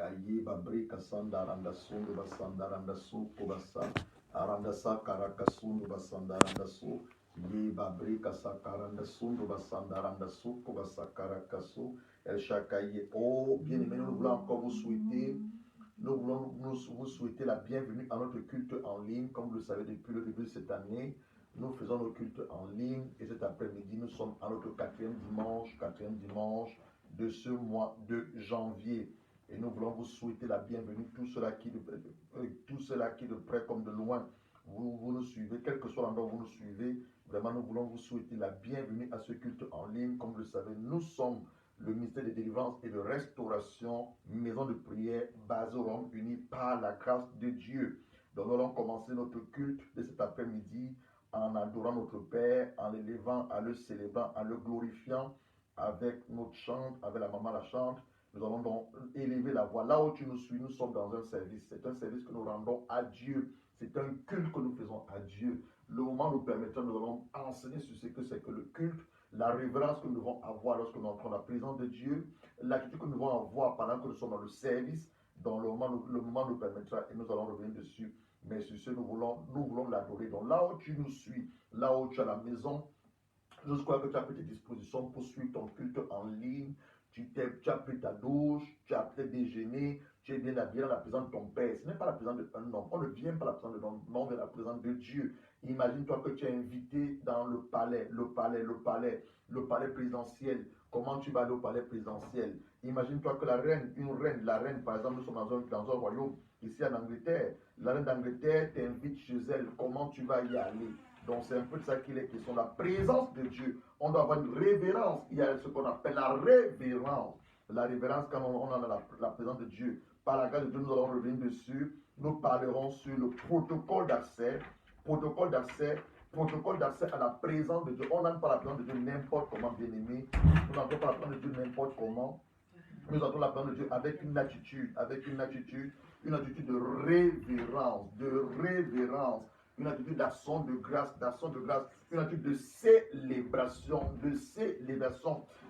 Aye babri kasanda randa sundu basanda randa su kubasa aranda sa karakasundu basanda randa su ye babri kasakaranda sundu basanda randa su kubasa karakasu El Shakaye. Oh bien-aimé, nous voulons encore vous souhaiter. Nous voulons vous souhaiter la bienvenue à notre culte en ligne. Comme vous le savez, depuis le début de cette année, nous faisons nos cultes en ligne. Et cet après-midi, nous sommes à notre quatrième dimanche de ce mois de janvier. Et nous voulons vous souhaiter la bienvenue, tous ceux-là qui de près comme de loin, vous nous suivez, quel que soit l'endroit où vous nous suivez. Vraiment, nous voulons vous souhaiter la bienvenue à ce culte en ligne. Comme vous le savez, nous sommes le ministère de délivrance et de restauration, maison de prière basée au Royaume-Uni par la grâce de Dieu. Donc nous allons commencer notre culte de cet après-midi en adorant notre Père, en l'élevant, en le célébrant, en le glorifiant avec notre chante, avec la maman la chante. Nous allons donc élever la voix. Là où tu nous suis, nous sommes dans un service. C'est un service que nous rendons à Dieu. C'est un culte que nous faisons à Dieu. Le moment nous permettant, nous allons enseigner sur ce que c'est que le culte, la révérence que nous devons avoir lorsque nous entrons dans la présence de Dieu, l'attitude que nous devons avoir pendant que nous sommes dans le service, dans le moment nous permettra et nous allons revenir dessus. Mais sur ce, nous voulons l'adorer. Donc là où tu nous suis, là où tu es à la maison, je crois que tu as pris tes dispositions pour suivre ton culte en ligne. Tu as pris ta douche, tu as peut-être déjeuné, tu es bien habillé dans la présence de ton Père. Ce n'est pas la présence d'un homme. On ne vient pas à la présence de l'homme, mais on vient à la présence de Dieu. Imagine-toi que tu es invité dans le palais présidentiel. Comment tu vas aller au palais présidentiel? Imagine-toi que la reine, par exemple, nous sommes dans un royaume, ici en Angleterre. La reine d'Angleterre t'invite chez elle. Comment tu vas y aller? Donc c'est un peu de ça qu'il est question, la présence de Dieu. On doit avoir une révérence. Il y a ce qu'on appelle la révérence. La révérence quand on a la présence de Dieu. Par la grâce de Dieu, nous allons revenir dessus. Nous parlerons sur le protocole d'accès. Protocole d'accès à la présence de Dieu. On n'entre pas la présence de Dieu n'importe comment, bien aimé. Nous n'entrons pas la présence de Dieu n'importe comment. Nous entrons la présence de Dieu avec une attitude de révérence, une attitude d'action de grâce, une attitude de célébration. C'est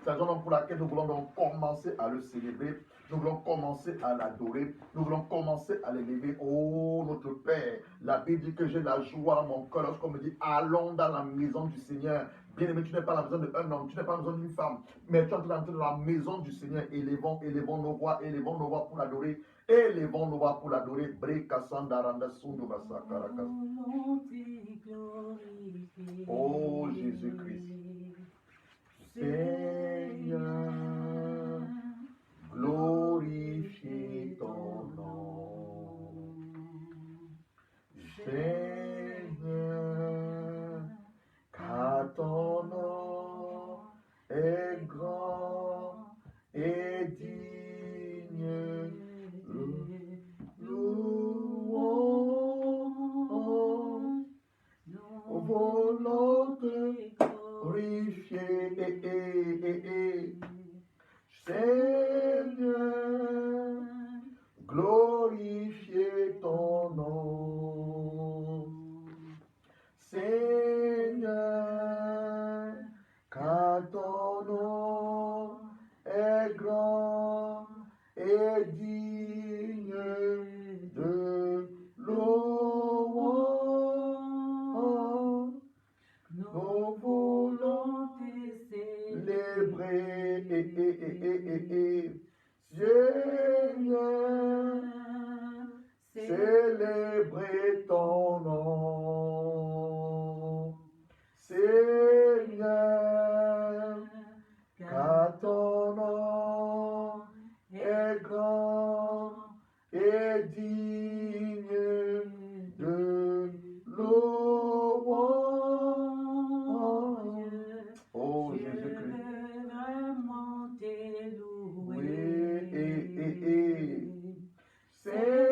la raison pour laquelle nous voulons donc commencer à le célébrer, nous voulons commencer à l'adorer, nous voulons commencer à l'élever. Oh notre Père, la Bible dit que j'ai la joie dans mon cœur lorsqu'on me dit allons dans la maison du Seigneur. Bien aimé, tu n'es pas la maison d'un homme, tu n'es pas la maison d'une femme, mais tu es en train d'entrer dans la maison du Seigneur. Élevons nos voix pour l'adorer. Élevons nos voix pour l'adorer. Oh Jésus-Christ. Seigneur, glorifie ton nom. Seigneur, car ton nom est grand et digne. Louange, volonté glorifiée. Seigneur, glorifiez ton nom. Seigneur, car ton nom est grand et digne de louange. Nous voulons célébrer, Seigneur, célébrer ton nom. Seigneur, car ton nom est grand et digne de louange. Oh Jésus-Christ. Oui, Seigneur,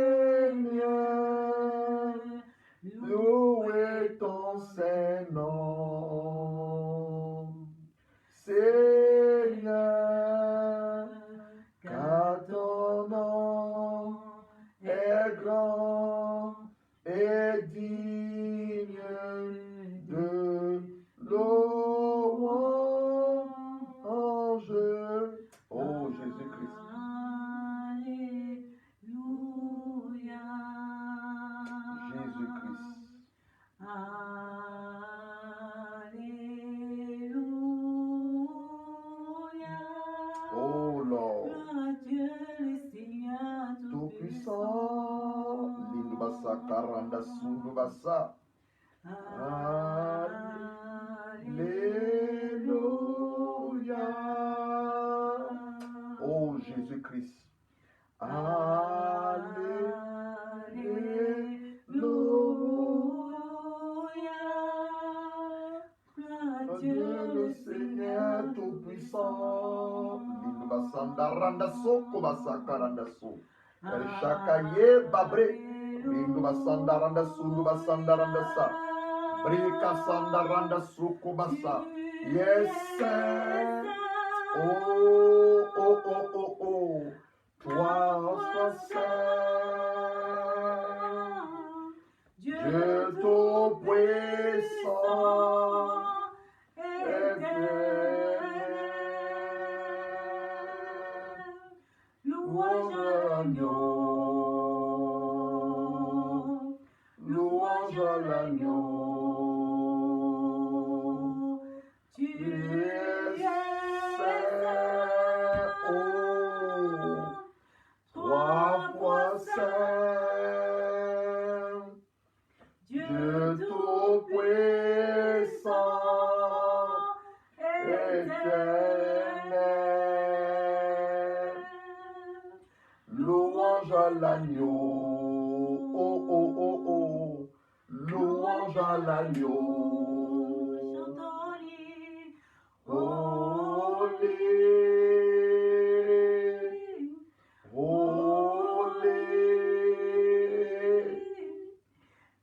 sakaranda sundu basa. Alléluia. Oh Jésus-Christ. Alléluia. Dieu le Seigneur Tout-Puissant. Lindu basanda randa soko basakaranda so. Shakaye babre. Lindu basanda randa sundu basanda randa sa. Brika sanda randa suku basa. Yes, sir. Oh, oh, oh, oh, oh. Toi, sois saint. Dieu Tout-Puissant. Louange à l'agneau, louange à l'agneau. Tu es saint, oh, trois fois saint, Dieu Tout-Puissant, éternel. Louange à l'agneau, oh, oh, oh, oh, louange à l'agneau. Holy, holy,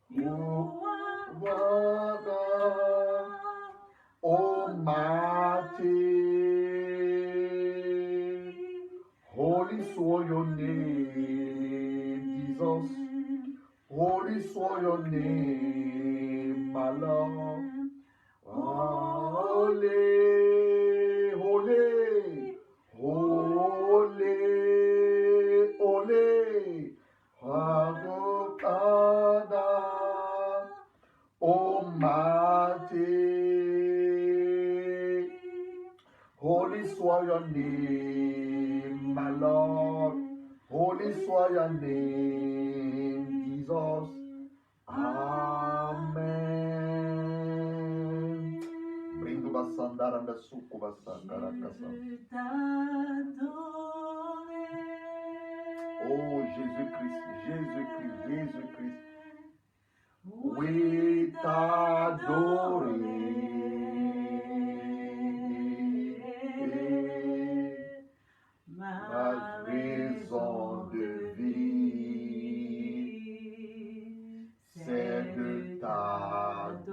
you are God Almighty. Holy soit your name, Jesus. Holy soit your name, my Lord. Holy, holy, holy, holy. God Almighty. Holy soit your name, my Lord. Holy soit your name, Jesus. Amen. Brindu basandara anda suku basakara kasam. Oh Jésus-Christ, Jésus-Christ, Jésus-Christ. We t'adore. Ma raison de vie, c'est de t'adorer.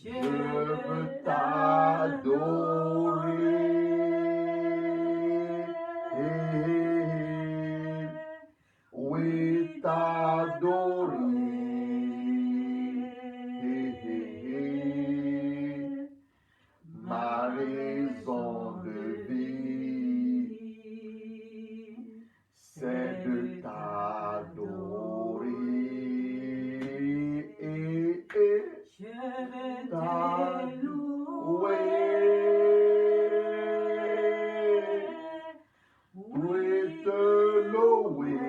Je veux t'adorer. Oui, t'adorer. Ma raison de vie, c'est de t'adorer. Je veux t'louer. Oui, te louer.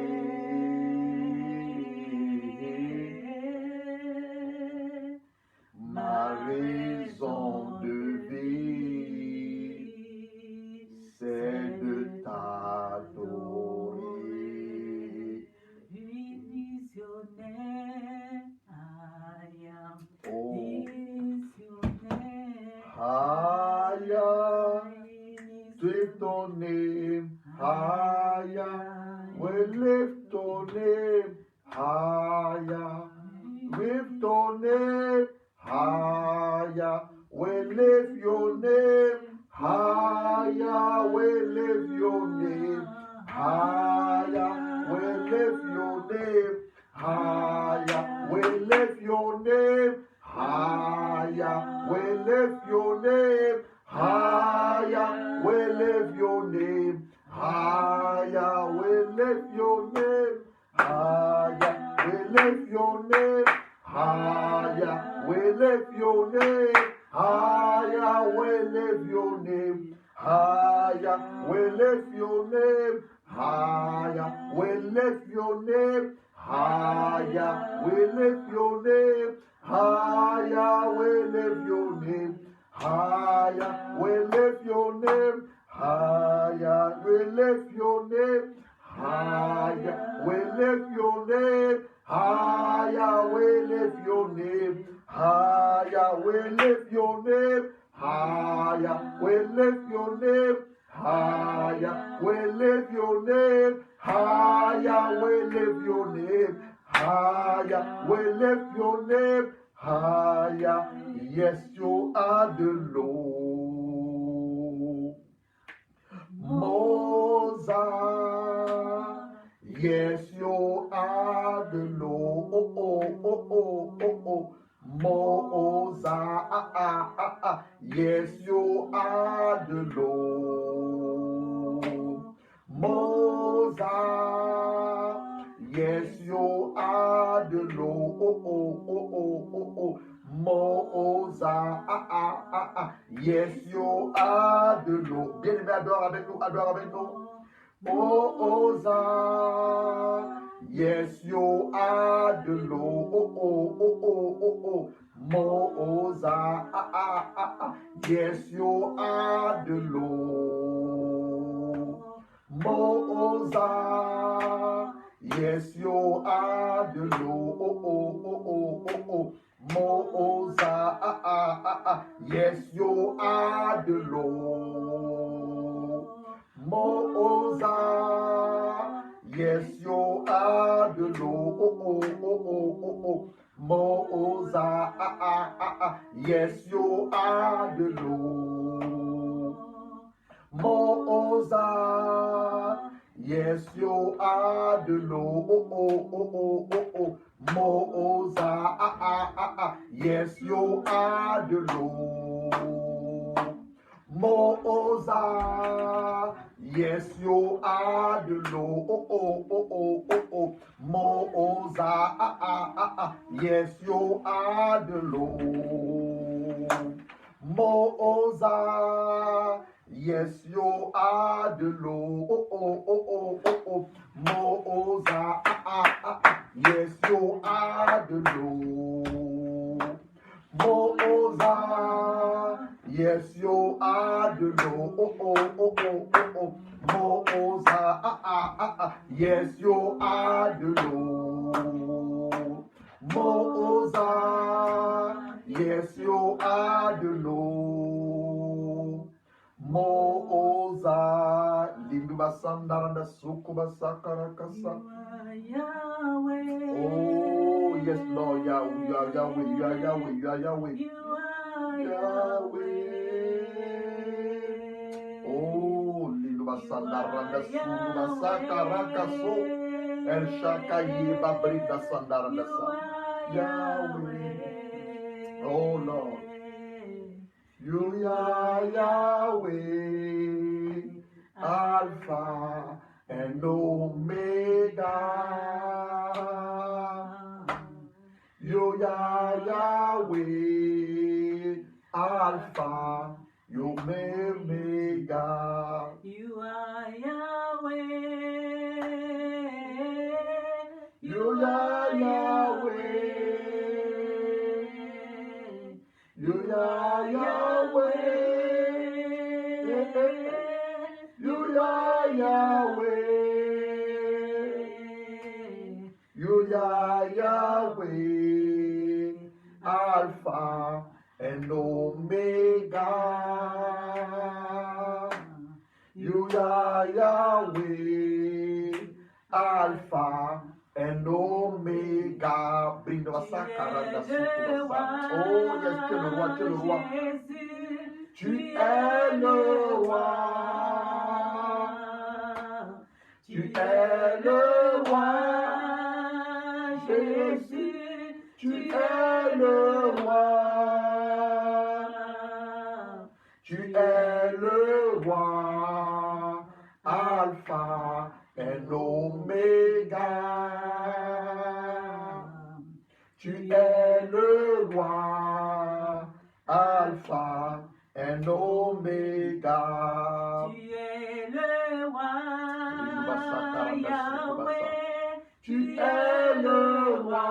Ma raison de vie, c'est de t'adorer. Missionnaire, I am missionnaire. Higher, lift ton name, higher, we lift ton name, higher, lift ton name, higher, we lift your name, higher, we lift your name, higher, we lift your name, higher, we lift your name, higher, we lift your name, higher, we lift your name, higher, we lift your name, higher, we lift your name, higher, we lift your name, higher, we lift your name, higher. We lift your name higher. We lift your name higher. We lift your name higher. We lift your name higher. We lift your name higher. We lift your name higher. We lift your name higher. We lift your name higher. We lift your name higher. We lift your name higher. We lift your name higher. We lift your name higher. We lift your name higher. Yes, you are the Lord. Moses. Yes, you are the Lord. Oh, oh, oh, oh, oh, oh. Moses. Yes, you are the Lord. Moses. Yes, you are the Lord. Oh, oh, oh, oh, oh, oh. Moses. Yes, you are the Lord. Bien-aimé, adore avec nous, adore avec nous. Moses. Yes, you are the Lord. Oh, oh, oh, oh, oh, oh. Moses. Yes, you are the Lord. Moses. Yes, you are the Lord. Oh, oh, oh, oh, oh, oh. Moses. Yes, you are the Lord. Moses. Yes, you are the Lord. Oh, oh, oh, oh, oh, oh. Moses. Yes, you are the Lord. Moses. Yes, you are the Lord. Oh, oh, oh, oh, oh, oh. Moses. Yes, you are the Lord. Moses. Yes, you are the Lord. Oh, oh, oh, oh, oh, oh. Moses. Yes, you are the Lord. Moses. Yes, you are the Lord. Oh, oh, oh, oh, oh, oh. Moses. Yes, you are the Lord. Moses. Yes, you are the Lord. Oh, oh, oh, oh, oh, oh. Moses. Yes, you are the Lord. Moses. Yes, you are the Lord. Moses. Lindu basandaranda suku basakarakasa. Oh, yes, Lord, Yahweh, you are Yahweh, you are Yahweh, you are Yahweh. Yahweh. Oh, Lindu basandaranda suku basakarakaso. El Shakayi Babrida Sandaranda Sa. Yahweh. Oh, Lord. You are Yahweh, Alpha and Omega. You are Yahweh, Alpha, Omega. You are Yahweh. You are Yahweh. You are Yahweh. You are Yahweh. You are Yahweh. Alpha and Omega. You are Yahweh. Alpha and Omega. Bring the Sakaranda Sukuba. Oh, yes, tu es le roi, tu es le roi. Tu es le roi. Tu es le roi. Jésus, tu es le roi. Tu es le roi. Alpha and Omega. Tu es le roi, Alpha and Omega. l'oméga. Tu es le roi, Yahweh. Tu es le roi.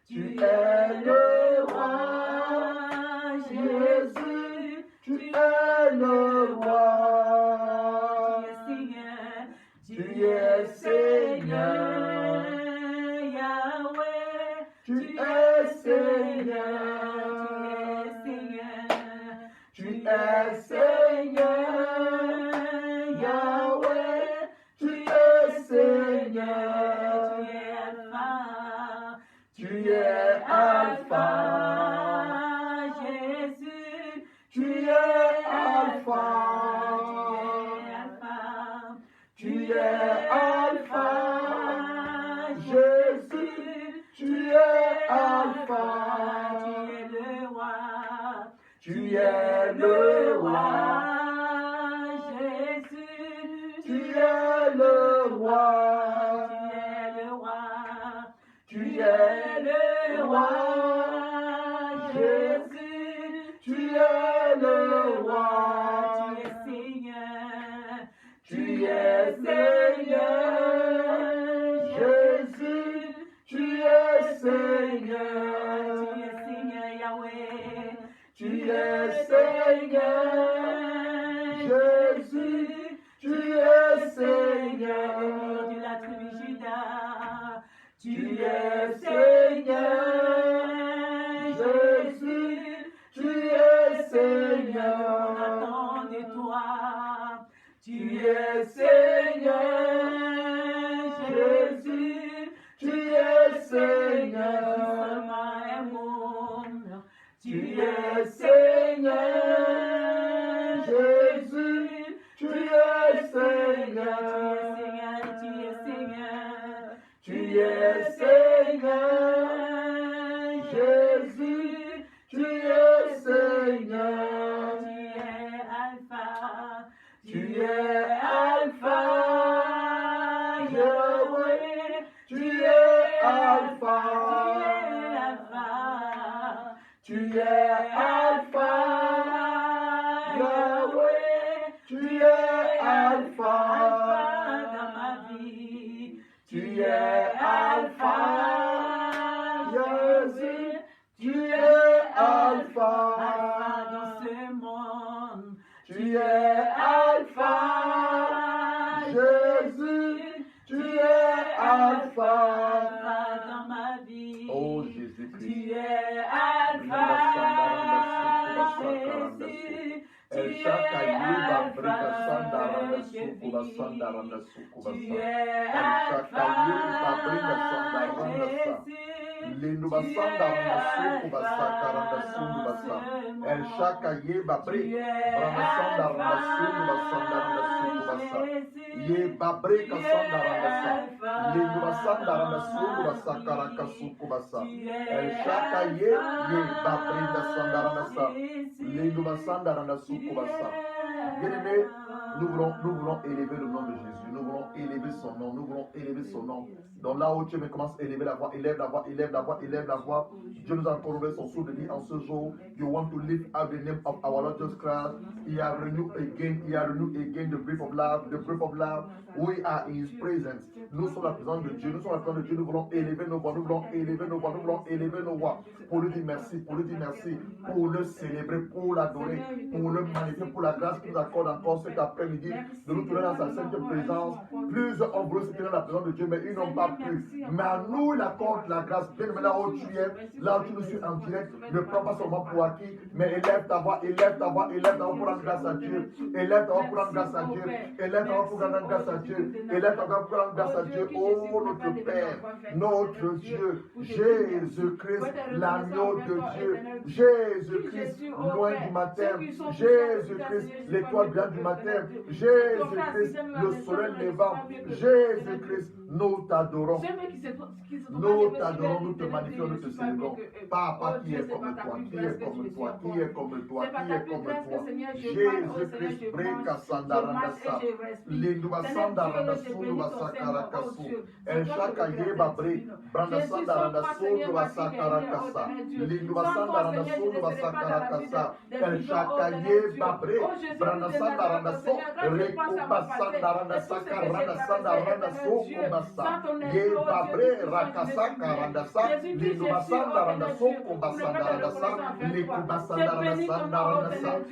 Tu es le roi, Jésus. Tu es le roi. Tu es Seigneur, Yahweh. tu es Seigneur, tu es Seigneur, Yahweh, tu es Seigneur, tu es Alpha, Jésus, tu es Alpha, tu es Alpha, Jésus, tu es Alpha, tu es le roi, Jésus, tu es le roi, tu es le roi, Jésus, tu es le roi, tu es Seigneur, Jésus, tu es Seigneur, tu es Seigneur, Jésus, tu es Seigneur, tu es Seigneur, Jésus, tu es Seigneur, tu es Seigneur, Jésus, tu es Seigneur, tu es Seigneur, Jésus, tu es Seigneur, tu es Seigneur, Jésus, tu es Seigneur, tu es Alpha, Yahweh, tu es Alpha, tu es Alpha, Yahweh, tu es Alpha, tu es Alpha, Jésus, tu es Alpha, tu es Alpha, Jésus, tu es Alpha. Oh Jésus-Christ. Tu es Alpha, Jésus. El Shakayi Babrika Sandaranda Sukuba Sandaranda Sukuba Tu Sa. es El Shakayi Babrika Sandaranda Sa. Linduba Sandaranda Sukuba Sakaranda Sunduba Sa. El Shakayi Babrika Sandaranda Sunduba Sandaranda Sukuba Sa. Ye Babrika Sandaranda Sa. Linduba Sandaranda Sunduba Sakaraka Sukuba Sa. El Shakayi Babrika Sandaranda Sa. Linduba Sandaranda Sukuba Sa. Bien-aimés, nous voulons élever le nom de Jésus. Nous voulons élever son nom. Nous voulons élever son nom. Donc là où tu me commences à élever la voix, élève la voix, élève la voix, élève la voix. Dieu nous a accordé son souffle de vie en ce jour. You want to lift up the name of our Lord Jesus Christ. He has renewed again the breath of love, the breath of love. We are in His presence. Nous sommes la présence de Dieu. Nous sommes la présence de Dieu. Nous voulons élever nos voix. Nous voulons élever nos voix. Nous voulons élever nos voix. Pour lui dire merci, pour lui dire merci, pour le célébrer, pour l'adorer, pour le magnifier, pour la grâce qu'il nous accorde encore cet après-midi de nous tourner dans sa sainte présence. Plusieurs ont voulu se tenir dans la présence de Dieu, mais ils n'ont pas pu. Mais à nous, il accorde la grâce. Bien, mais là où tu es, là où tu nous suis en direct, ne prends pas seulement pour acquis, mais élève ta voix, élève ta voix, élève ta voix pour rendre grâce à Dieu. Élève ta voix pour rendre grâce à Dieu. Élève ta voix pour rendre grâce à Dieu. Élève ta voix pour rendre grâce à Dieu. Oh, notre Père, notre Dieu, Jésus-Christ, l'agneau de Dieu, Jésus-Christ, loin du matin, Ceux qui sont touchés, Jésus-Christ, Seigneur, je l'étoile crois brillante que du le matin, Père Dieu. Jésus-Christ, le soleil levant, Jésus-Christ, nous t'adorons. Nous t'adorons, nous te magnifions, nous te célébrons. Papa qui est comme toi, qui est comme toi, qui est comme toi, qui est comme toi. Jésus-Christ, Breka Sandarandasa, Linduba Sandarandasou, Nuba Sakarakasu, El Shaka Yeba Bre, Branda Sandarandasou, Nuba Sakarakasa, Linduba Sandarandasou, Nuba Sakarakasa, El Shaka Yeba Bre, Branda Sandarandasou, Rekuba Sandarandasa, Karanda Sandarandasou, Kubasa, Yeba Bre, Rakasa Karandasa, Linduba Sandarandasou, Kubasa Darandasa, Likuba Sandarandasa,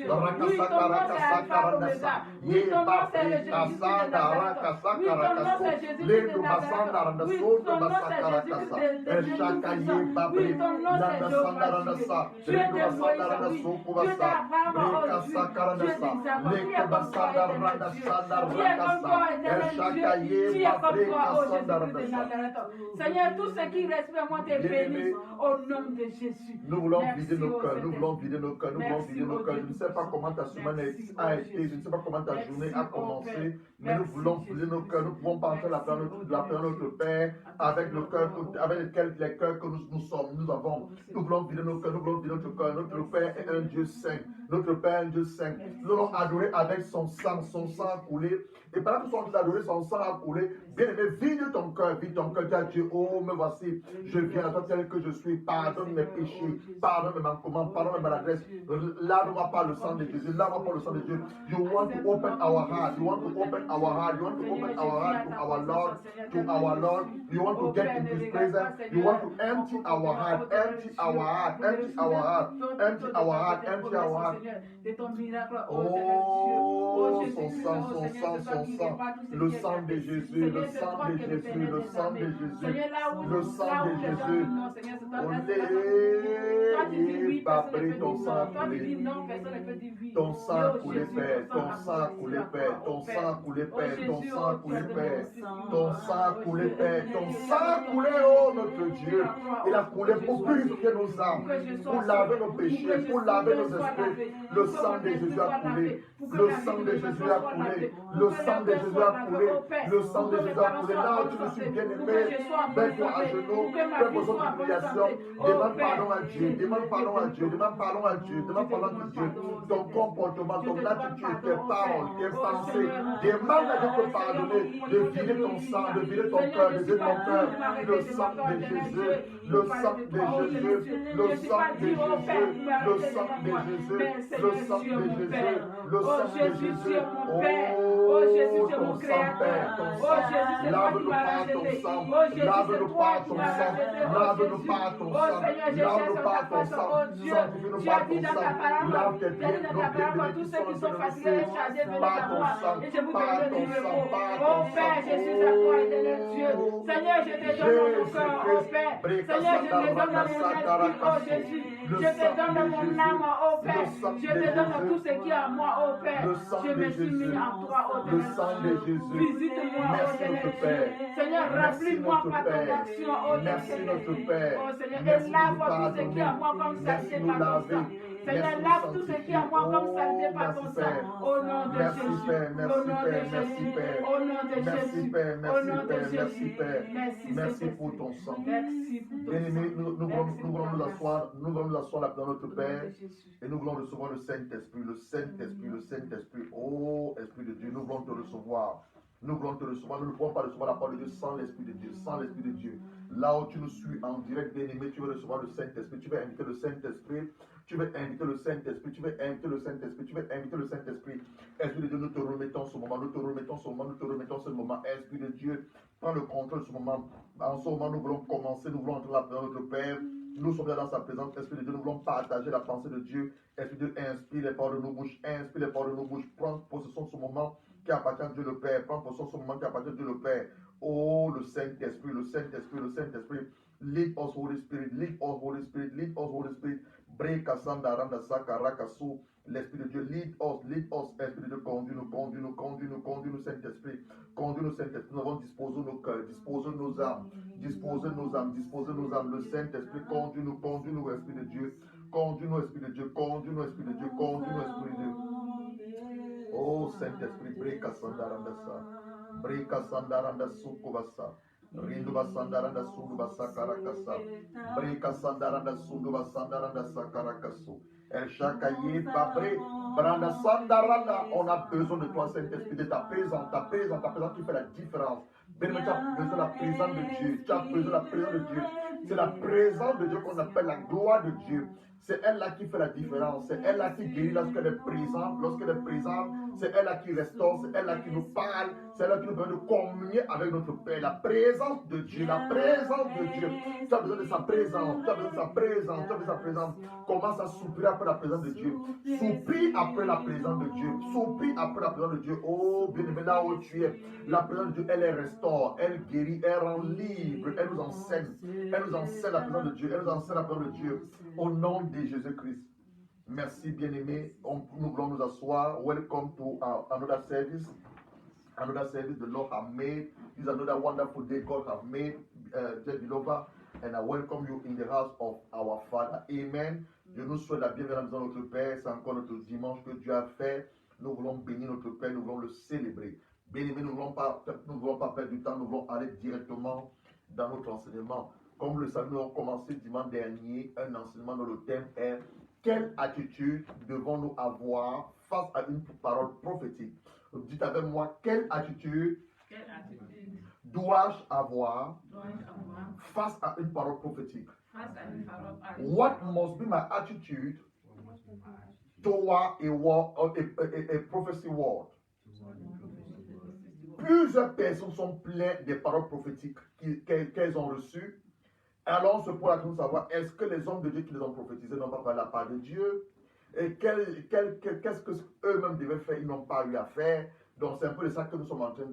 Rakasa Karakasa Karandasa, Yeba Bre, Kasanda Rakasa Karakasu, Linduba Sandarandasou, Kubasa Karakasa, El Shaka Yeba Bre, Nanda Sandarandasa, Linduba Sandarandasou, Kubasa, Brekasa Karandasa, Likuba Sandarandasa, Rakasa, El Shaka Yeba Bre, Kasandarandasa. Seigneur, tous ceux qui respectent moi te bénissent au nom de Jésus. Nous voulons Merci, vider nos ô cœurs, nous Seigneur. voulons vider nos cœurs, nous voulons Merci, vider nos ô cœurs. Dieu. Je ne sais pas comment ta semaine Merci, a ô été, Jésus. je ne sais pas comment ta Merci, journée a ô commencé, Père. mais nous Merci, voulons vider nos cœurs, nous pouvons pas entrer la Merci, la plein notre Père avec le cœur, avec les cœurs que nous sommes, nous avons. Nous voulons vider nos cœurs, nous voulons vider notre cœur. Notre Père est un Dieu saint, notre Père est un Dieu saint. Nous allons adorer avec son sang a coulé. Et pendant que nous sommes adorés, son sang a coulé. Bien aimé, vide ton cœur, dis à Dieu, oh, me voici, je viens à toi tel que je suis, pardonne mes péchés, pardonne mes manquements, pardonne mes maladresses, lave-moi par le sang de Jésus, lave-moi par le sang de Jésus. You want to open our heart, you want to open our heart, you want to open our heart to our Lord, you want to get in His presence, you want to empty our heart, empty our heart, empty our heart, empty our heart, empty our heart. Oh, son sang, le sang de Jésus, le sang de Jésus, le sang de Jésus, le sang de Jésus. Olé, Babré, ton sang a coulé. Ton sang a coulé, Père, ton sang a coulé, Père, ton sang a coulé, Père, ton sang a coulé, Père, ton sang a coulé, Père, ton sang a coulé, oh notre Dieu. Il a coulé pour purifier nos âmes, pour laver nos péchés, pour laver nos esprits. Le sang de Jésus a coulé, le sang de Jésus a coulé, le sang de Jésus a coulé, le sang de Jésus a coulé. Là où tu me suis bien aimé, mets-toi à genoux, fais besoin d'humiliation, demande pardon à Dieu, demande pardon à Dieu, demande pardon à Dieu, demande pardon à Dieu. Ton comportement, ton attitude, tes paroles, tes pensées, demande à Dieu de te pardonner, de vider ton sang, de vider ton cœur, de vider ton cœur. Le sang de Jésus, le sang de Jésus, le sang de Jésus, le sang de Jésus, le sang de Jésus, le sang de Jésus. Oh, ton sang, Père, ton sang. Lave-nous par ton sang, lave-nous par ton sang, lave-nous par ton sang, lave-nous par ton sang, sanctifie-nous par ton sang, lave tes pieds, nos pieds tous ceux qui sont fatigués et chargés, venez par à ton moi. sang, Et je vous par donne ton le sang, repos. par Oh ton Père, je suis à toi, éternel Dieu. Seigneur, je te donne mon cœur, oh Père. Seigneur, je te donne mon esprit, oh Jésus. Je te donne mon âme, oh Père. Je te donne tout ce qui est à moi, oh Père. Je me suis mis en toi, oh le éternel sang de Dieu. Jésus. Visite-moi, oh Merci éternel notre Dieu. Père. Seigneur, Merci remplis-moi notre par ton Père. action, oh Merci éternel notre Dieu. Père. Oh Seigneur, Merci et de lave nous tout ce qui est à moi comme Merci saleté de nous par ton laver. sang. Seigneur, Merci de nous lave tout ce qui est à moi comme sanctifier. saleté Oh, par ton merci, sang. Père. Au nom de Merci, Jésus. Père. Au Merci, nom de Père. Merci, Jésus. Père. Au nom de Merci, Jésus. Père. Au Merci, nom de Père. Merci, Jésus. Père. Merci, Merci Seigneur. pour ton sang. Merci pour ton Bien-aimés, sang. nous voulons nous asseoir, nous voulons nous asseoir là dans notre Père et nous voulons recevoir le Saint-Esprit, le Saint-Esprit, le Saint-Esprit. Oh, Esprit de Dieu, nous voulons te recevoir. Nous voulons te recevoir. Nous ne pouvons pas recevoir la parole de Dieu sans l'Esprit de Dieu, sans l'Esprit de Dieu. Là où tu nous suis en direct, bien-aimé, tu veux recevoir le Saint-Esprit. Tu veux inviter le Saint-Esprit. Tu veux inviter le Saint-Esprit. Tu veux inviter le Saint-Esprit. Tu veux inviter le Saint-Esprit. Esprit de Dieu, nous te remettons ce moment. Nous te remettons ce moment. Nous te remettons ce moment. Esprit de Dieu, prends le contrôle de ce moment. En ce moment, nous voulons commencer. Nous voulons entrer dans notre Père. Nous sommes là dans sa présence. Esprit de Dieu, nous voulons partager la pensée de Dieu. Esprit de Dieu, inspire les paroles de nos bouches. Inspire les paroles de nos bouches. Prends possession de ce moment qui appartient à Dieu le Père. Prends possession de ce moment qui appartient à Dieu le Père. Oh, le Saint-Esprit, le Saint-Esprit, le Saint-Esprit. Lead us, Holy Spirit. Lead us, Holy Spirit. Lead us, Holy Spirit. Break asanda randa sakarakasu. L'Esprit de Dieu, lead us, Esprit de Dieu, conduis-nous, Saint-Esprit. Conduis-nous, Saint-Esprit. Nous avons disposé nos cœurs, disposé nos âmes, disposé nos âmes. Le Saint-Esprit, conduis-nous, Esprit de Dieu. conduis-nous, Esprit de Dieu, conduis-nous, Esprit de Dieu, conduis-nous, Esprit de Dieu. Oh Saint-Esprit, Breka Sandaranda Sa, Breka Sandaranda Sukubasa, Rinduba Sandaranda Sunduba Sakarakasa, Breka Sandaranda Sunduba Sandaranda Sakarakasu, El Shakaye Babre, Branda Sandaranda. On a besoin de toi, Saint-Esprit, de ta présence qui fait la différence. Bien-aimé, tu as besoin de la présence de Dieu, tu as besoin de la présence de Dieu. C'est la présence de Dieu qu'on appelle la gloire de Dieu. C'est elle-là qui fait la différence. C'est elle-là qui guérit lorsqu'elle est présente. Lorsqu'elle est présente, c'est elle-là qui restaure. C'est elle-là qui nous parle. C'est elle-là qui nous permet de communier avec notre Père. La présence de Dieu. La présence de Dieu. Tu as besoin de sa présence. Tu as besoin de sa présence. Tu as besoin de sa présence. Commence à soupirer après la présence de Dieu. Soupire après la présence de Dieu. Soupire après la présence de Dieu. Oh, bien-aimé, là où tu es, la présence de Dieu, elle est restaure. Elle guérit. Elle rend libre. Elle nous enseigne. Elle nous enseigne la présence de Dieu. Elle nous enseigne la présence de Dieu. Au nom de Jésus-Christ. Merci, bien-aimés. Nous voulons nous asseoir. Welcome to another service. Another service the Lord has made. This is another wonderful day God has made, dear beloved. And I welcome you in the house of our Father. Amen. Je nous souhaite la bienvenue dans notre Père. C'est encore notre dimanche que Dieu a fait. Nous voulons bénir notre Père. Nous voulons le célébrer. Bien-aimés, nous ne voulons pas perdre du temps. Nous voulons aller directement dans notre enseignement. Comme le savez, nous avons commencé dimanche dernier un enseignement dont le thème est quelle attitude devons-nous avoir face à une parole prophétique. Dites avec moi, quelle attitude dois-je avoir face à une parole prophétique? What must be my attitude toward a prophecy word? Plusieurs personnes sont pleines des paroles prophétiques qu'elles ont reçues. Alors on se pose la question de savoir, est-ce que les hommes de Dieu qui les ont prophétisés n'ont pas parlé la part de Dieu? Et qu'est-ce qu'eux-mêmes devaient faire? Ils n'ont pas eu à faire. Donc c'est un peu de ça que nous sommes en train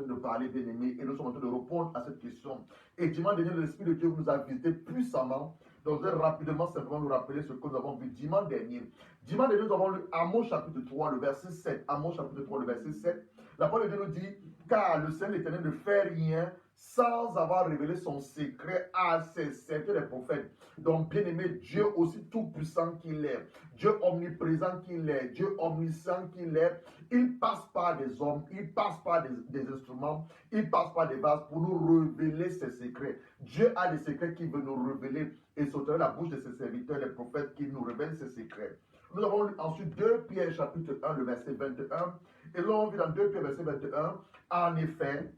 de parler, bien-aimés, et nous sommes en train de répondre à cette question. Et dimanche dernier, l'Esprit de Dieu nous a visité puissamment. Donc je vais rapidement simplement nous rappeler ce que nous avons vu dimanche dernier. Dimanche dernier, nous avons lu Amos chapitre 3, le verset 7. Amos chapitre 3, le verset 7. La parole de Dieu nous dit, car le Seigneur l'Éternel ne fait rien sans avoir révélé son secret à ses serviteurs les prophètes. Donc, bien aimé, Dieu aussi tout-puissant qu'il est, Dieu omniprésent qu'il est, Dieu omniscient qu'il est, il passe par des hommes, il passe par des instruments, il passe par des vases pour nous révéler ses secrets. Dieu a des secrets qu'il veut nous révéler et sauter la bouche de ses serviteurs, les prophètes, qui nous révèlent ses secrets. Nous avons lu ensuite 2 Pierre chapitre 1, le verset 21. Et là, on vit dans 2 Pierre verset 21. En effet,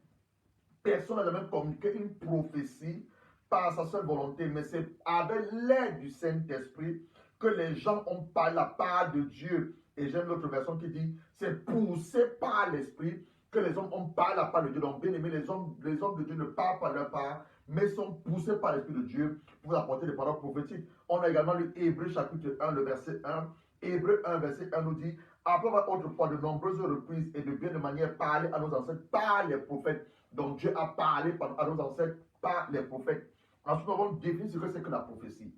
personne n'a jamais communiqué une prophétie par sa seule volonté, mais c'est avec l'aide du Saint-Esprit que les gens ont parlé la part de Dieu. Et j'aime l'autre version qui dit, c'est poussé par l'Esprit que les hommes ont parlé la part de Dieu. Donc, bien aimé, les hommes de Dieu ne parlent pas leur part, mais sont poussés par l'Esprit de Dieu pour apporter des paroles prophétiques. On a également lu Hébreux chapitre 1, le verset 1. Hébreux 1, verset 1 nous dit, après avoir autrefois de nombreuses reprises et de bien de manière parlé à nos ancêtres par les prophètes. Donc Dieu a parlé à nos ancêtres par les prophètes. Ensuite, nous avons défini ce que c'est que la prophétie.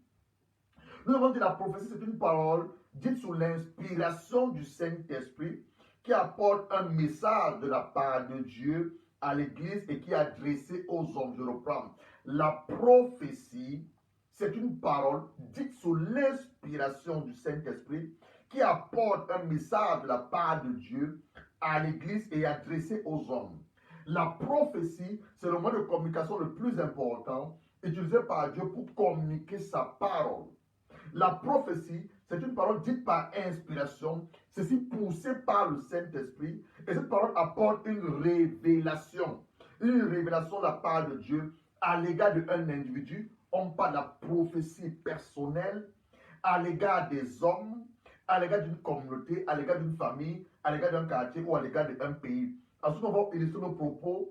Nous avons dit que la prophétie, c'est une parole dite sous l'inspiration du Saint-Esprit qui apporte un message de la part de Dieu à l'Église et qui est adressé aux hommes. Je reprends. La prophétie, c'est une parole dite sous l'inspiration du Saint-Esprit qui apporte un message de la part de Dieu à l'Église et adressé aux hommes. La prophétie, c'est le moyen de communication le plus important utilisé par Dieu pour communiquer sa parole. La prophétie, c'est une parole dite par inspiration, ceci poussé par le Saint-Esprit, et cette parole apporte une révélation de la part de Dieu à l'égard d'un individu. On parle de la prophétie personnelle, à l'égard des hommes, à l'égard d'une communauté, à l'égard d'une famille, à l'égard d'un quartier ou à l'égard d'un pays. Ensuite, on va illustrer nos propos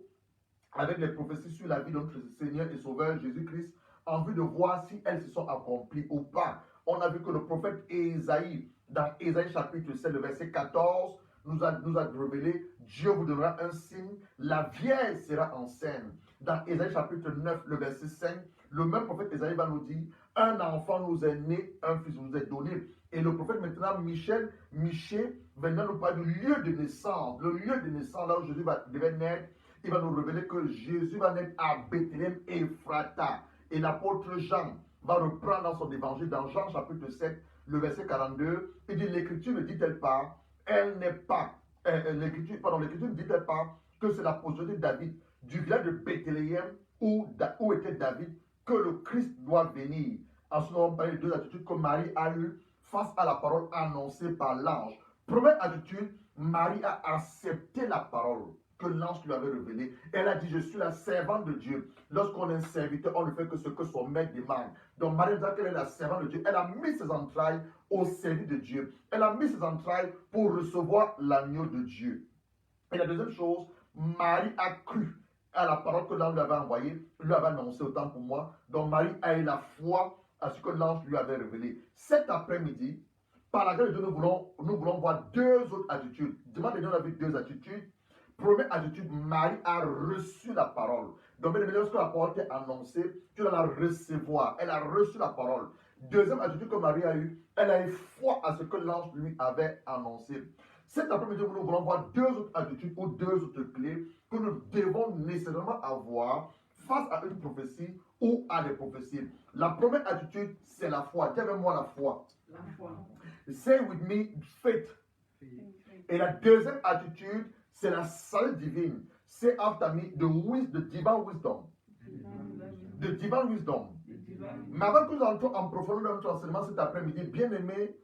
avec les prophéties sur la vie de notre Seigneur et Sauveur Jésus-Christ en vue de voir si elles se sont accomplies ou pas. On a vu que le prophète Ésaïe, dans Ésaïe chapitre 7, le verset 14, nous a révélé, Dieu vous donnera un signe, la vierge sera enceinte. Dans Ésaïe chapitre 9, le verset 5, le même prophète Ésaïe va nous dire, un enfant nous est né, un fils nous est donné. Et le prophète maintenant, Michée, venant nous parler du lieu de naissance, le lieu de naissance, là où Jésus devait naître, il va nous révéler que Jésus va naître à Bethléem Ephrata. Et l'apôtre Jean va reprendre dans son évangile, dans Jean chapitre 7, le verset 42, il dit, l'écriture ne dit-elle pas, elle n'est pas, l'écriture ne dit-elle pas que c'est la postérité de David, du village de Bethléem, où était David, que le Christ doit venir. Ensuite, on va parler de deux attitudes que Marie a eues face à la parole annoncée par l'ange. Première attitude, Marie a accepté la parole que l'ange lui avait révélée. Elle a dit, je suis la servante de Dieu. Lorsqu'on est un serviteur, on ne fait que ce que son maître demande. Donc Marie dit qu'elle est la servante de Dieu. Elle a mis ses entrailles au service de Dieu. Elle a mis ses entrailles pour recevoir l'agneau de Dieu. Et la deuxième chose, Marie a cru à la parole que l'ange lui avait envoyée, lui avait annoncé autant pour moi. Donc Marie a eu la foi à ce que l'ange lui avait révélé. Cet après-midi, par la grâce de Dieu, nous voulons voir deux autres attitudes. Dimanche dernier, on a vu deux attitudes. Première attitude, Marie a reçu la parole. Donc, lorsque la parole t'est annoncée, tu dois la recevoir. Elle a reçu la parole. Deuxième attitude que Marie a eue, elle a eu foi à ce que l'ange lui avait annoncé. Cet après-midi, nous voulons voir deux autres attitudes ou deux autres clés que nous devons nécessairement avoir face à une prophétie ou à des prophéties. La première attitude, c'est la foi. Dis avec moi la foi. La foi. Say with me, faith. Et la deuxième attitude, c'est la sagesse divine. Say after me, the divine wisdom. The divine wisdom. Mais avant que nous entrons en profondeur dans notre enseignement cet après-midi, bien aimé,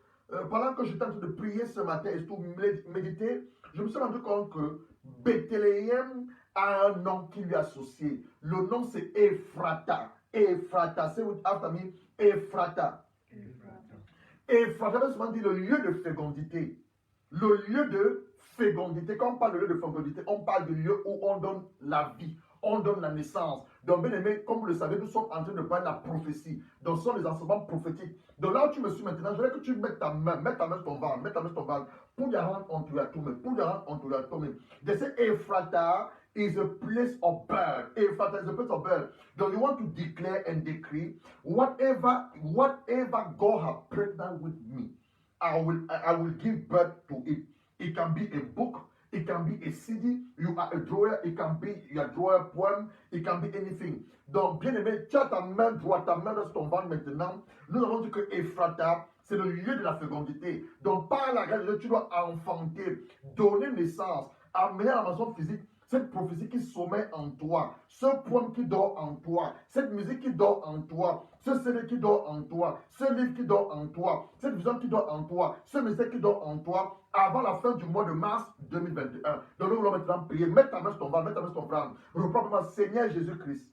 pendant que j'étais en train de prier ce matin et surtout méditer, je me suis rendu compte que Bethléem a un nom qui lui est associé. Le nom c'est Ephrata. Ephrata, say with after me, Ephrata. Ephrata, souvent dit le lieu de fécondité. Le lieu de fécondité. Quand on parle de lieu de fécondité, on parle du lieu où on donne la vie, on donne la naissance. Donc, bien aimé, comme vous le savez, nous sommes en train de parler de la prophétie. Donc, ce sont les enseignements prophétiques. Donc, là où tu me suis maintenant, je voudrais que tu mettes ta main sur ton ventre, pour y rendre onto your tummy, They say Ephrata is a place of birth. Ephrata is a place of birth. Donc, you want to declare and decree, whatever God has pregnant with me, I will give birth to it. It can be a book, it can be a CD, you are a drawer, it can be your drawer poem, it can be anything. Donc, bien aimé, tu as ta main droite, ta main dans ton ventre maintenant. Nous avons dit que Ephrata, c'est le lieu de la fécondité. Donc, par la grâce de Dieu, tu dois enfanter, donner naissance, amener à la maison physique cette prophétie qui sommeille en toi, ce poème qui dort en toi, cette musique qui dort en toi, ce CD qui dort en toi, ce livre qui dort en toi, cette vision qui dort en toi, ce message qui dort en toi, avant la fin du mois de mars 2021. Donc nous voulons maintenant prier. Mets ta main sur ton ventre, mets ta main sur ton ventre. Reprends Seigneur Jésus-Christ,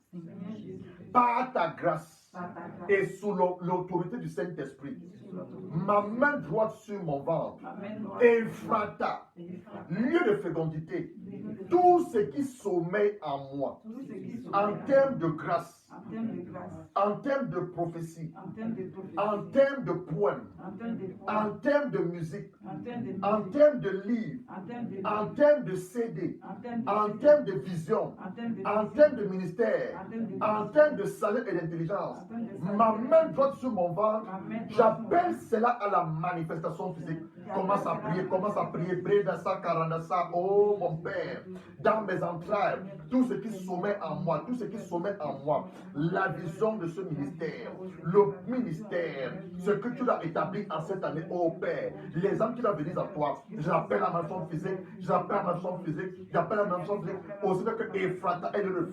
par ta grâce et sous l'autorité du Saint-Esprit, ma main droite sur mon ventre, Ephrata, lieu de fécondité, tout ce qui sommeille en moi, en termes de grâce, en termes de prophétie, en termes de poèmes, en termes de musique, en termes de livres, en termes de CD, en termes de vision, en termes de ministère, en termes de sagesse et d'intelligence, ma main droite sur mon ventre, j'appelle cela à la manifestation physique. Commence à prier, Bredasa, Karandasa, oh mon Père, dans mes entrailles, tout ce qui sommeille en moi, la vision de ce ministère, le ministère, ce que tu as établi en cette année, oh Père, les âmes qui doivent venir à toi, j'appelle la maison physique, aussi que Ephrata est le lieu de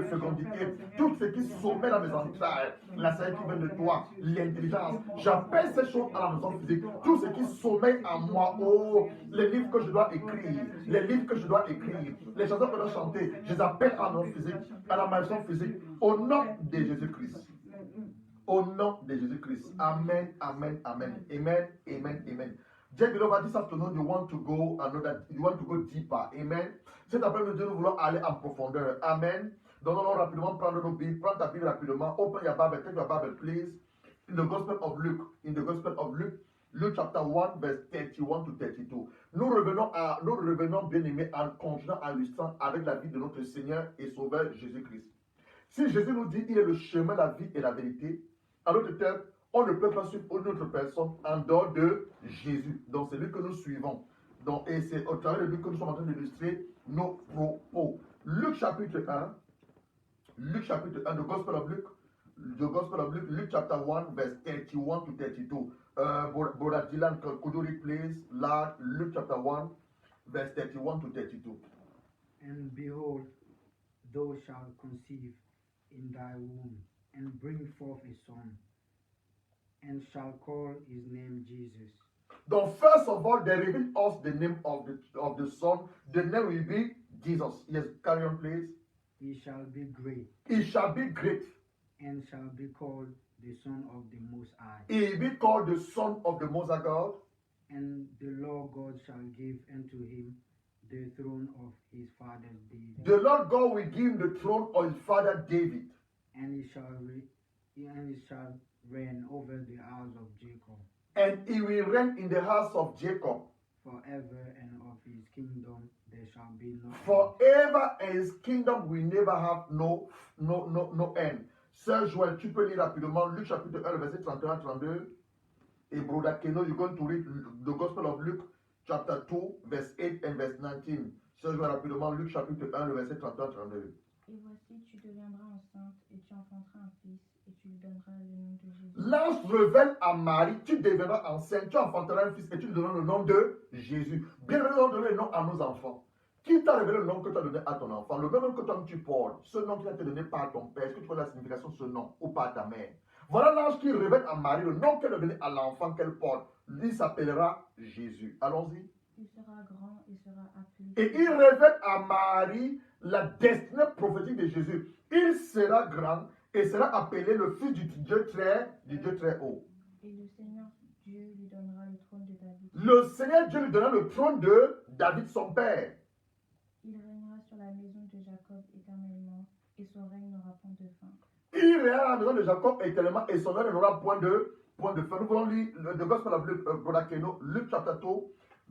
fécondité, tout ce qui sommeille dans mes entrailles, la sagesse qui vient de toi, l'intelligence, j'appelle ces choses à la maison physique, tout ce qui sommeille en moi, oh, les livres que je dois écrire, les chansons que je dois chanter, je les appelle à la maison physique, au nom de Jésus-Christ. Au nom de Jésus-Christ. Amen, amen, amen. Amen, amen, amen. Dear beloved, this afternoon you want to go deeper. Amen. Cet après-midi, nous voulons aller en profondeur. Amen. Donc, nous allons rapidement prendre nos Bibles. Prends ta Bible rapidement. Open your Bible. Take your Bible, please. In the Gospel of Luke. Luke chapter 1, verse 31 to 32. Nous revenons bien aimés en continuant en illustrant avec la vie de notre Seigneur et Sauveur Jésus-Christ. Si Jésus nous dit qu'il est le chemin, la vie et la vérité, en d'autres termes, on ne peut pas suivre une autre personne en dehors de Jésus. Donc c'est lui que nous suivons. Donc, et c'est au travers de lui que nous sommes en train d'illustrer nos propos. Luc chapitre 1, the Gospel of Luke, The Gospel of Luke, Luke chapter 1, verse 31 to 32. Brother Dylan, could you read please? Luke chapter 1, verse 31 to 32. And behold, thou shalt conceive in thy womb, and bring forth a son, and shall call his name Jesus. Donc, first of all, they reveal us the name of the son. The name will be Jesus. Yes, carry on, please. He shall be great, He shall be great. and shall be called the Son of the Most High. He will be called the Son of the Most High God. And the Lord God shall give unto him the throne of his father David. The Lord God will give him the throne of his father David. And he shall reign over the house of Jacob And he will reign in the house of Jacob. forever, and of his kingdom there shall be no end. Forever, and his kingdom will never have no end. Sœur Joël, tu peux lire rapidement Luc chapitre 1, verset 31-32. Et Brother Keno, you're going to read the Gospel of Luke chapter 2, verse 8 and verse 19. Sœur Joël, rapidement Luc chapitre 1, le verset 31-32. Et voici, tu deviendras enceinte, et tu enfanteras un fils, et tu lui donneras le nom de Jésus. L'ange révèle à Marie, tu deviendras enceinte, tu enfanteras un fils, et tu lui donneras le nom de Jésus. Bien évidemment, nous allons donner le nom à nos enfants. Qui t'a révélé le nom que tu as donné à ton enfant? Le nom que toi tu portes, ce nom qui a été donné par ton père, est-ce que tu connais la signification de ce nom ou par ta mère? Voilà l'ange qui révèle à Marie le nom qu'elle a donné à l'enfant qu'elle porte. Lui s'appellera Jésus. Allons-y. Il sera grand et sera appelé. Et il révèle à Marie la destinée prophétique de Jésus. Il sera grand et sera appelé le fils du Dieu très haut. Et le Seigneur Dieu lui donnera le trône de David. Le Seigneur Dieu lui donnera le trône de David son père. Il régnera sur la maison de Jacob éternellement, et son règne n'aura point de fin. Il régnera à la maison de Jacob éternellement et son règne n'aura point de fin. Nous voulons lire le Gospel of Luke, Brother Keno, Luke chapter 2,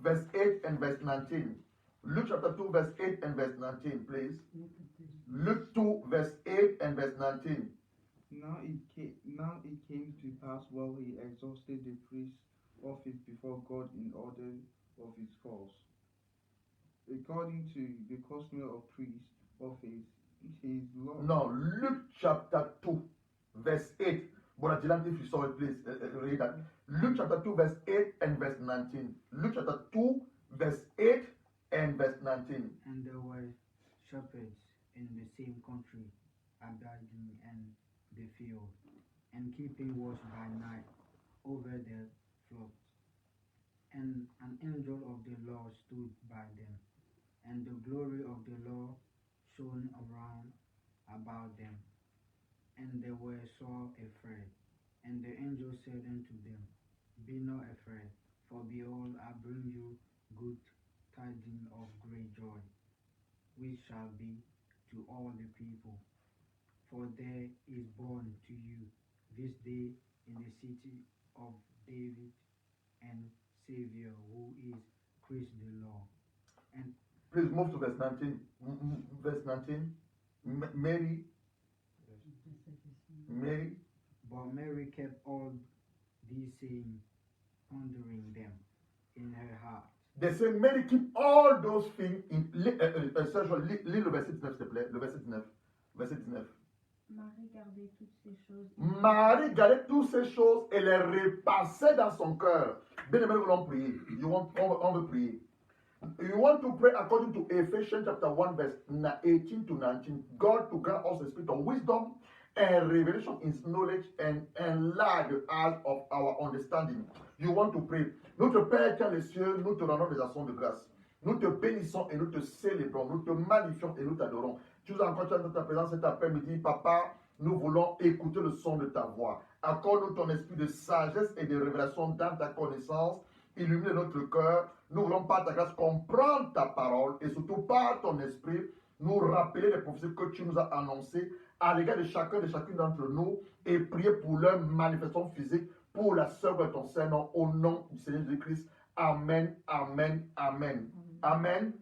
verse 8 and verse 19. Luke chapter 2, verse 8 and verse 19, please. Luke 2, verse 8 and verse 19. Now it came to pass while he exhausted the priest's office before God in order of his cause, according to the custom of priest of his law. No, Luke chapter 2, verse 8. Brother Dylan, if you saw it, please read that. Luke chapter 2, verse 8 and verse 19. Luke chapter 2, verse 8 and verse 19. And there were shepherds in the same country, abiding in the field, and keeping watch by night over their flocks. And an angel of the Lord stood by them, and the glory of the Lord shone around about them. And they were sore afraid. And the angel said unto them, Be not afraid, for behold, I bring you good tidings of great joy, which shall be to all the people. For there is born to you this day in the city of David and Savior, who is Christ the Lord. And Please move to verse 19. Verse 19. Mary. but Mary kept all these sayings, pondering them in her heart. They say Mary keep all those things in. Lis le verset 19, s'il te plaît. Le verset 19. Verset 19. Marie gardait toutes ces choses. Marie gardait toutes ces choses et les repassait dans son cœur. Bien aimé, nous voulons prier. On veut prier. You want to pray according to Ephesians chapter 1, verse 18 to 19. God to grant us a spirit of wisdom and revelation in knowledge and enlarge the eyes of our understanding. You want to pray. Notre Père qui est dans les cieux, nous te rendons des actions de grâce. Nous te bénissons et nous te célébrons. Nous te magnifions et nous t'adorons. Tu nous as encore dans ta présence cet après-midi, Papa. Nous voulons écouter le son de ta voix. Accorde-nous ton esprit de sagesse et de révélation dans ta connaissance. Illumine notre cœur. Nous voulons par ta grâce comprendre ta parole et surtout par ton esprit nous rappeler les prophéties que tu nous as annoncées à l'égard de chacun de chacune d'entre nous et prier pour leur manifestation physique pour la sœur de ton Seigneur au nom du Seigneur Jésus-Christ. Amen, amen, amen. Amen.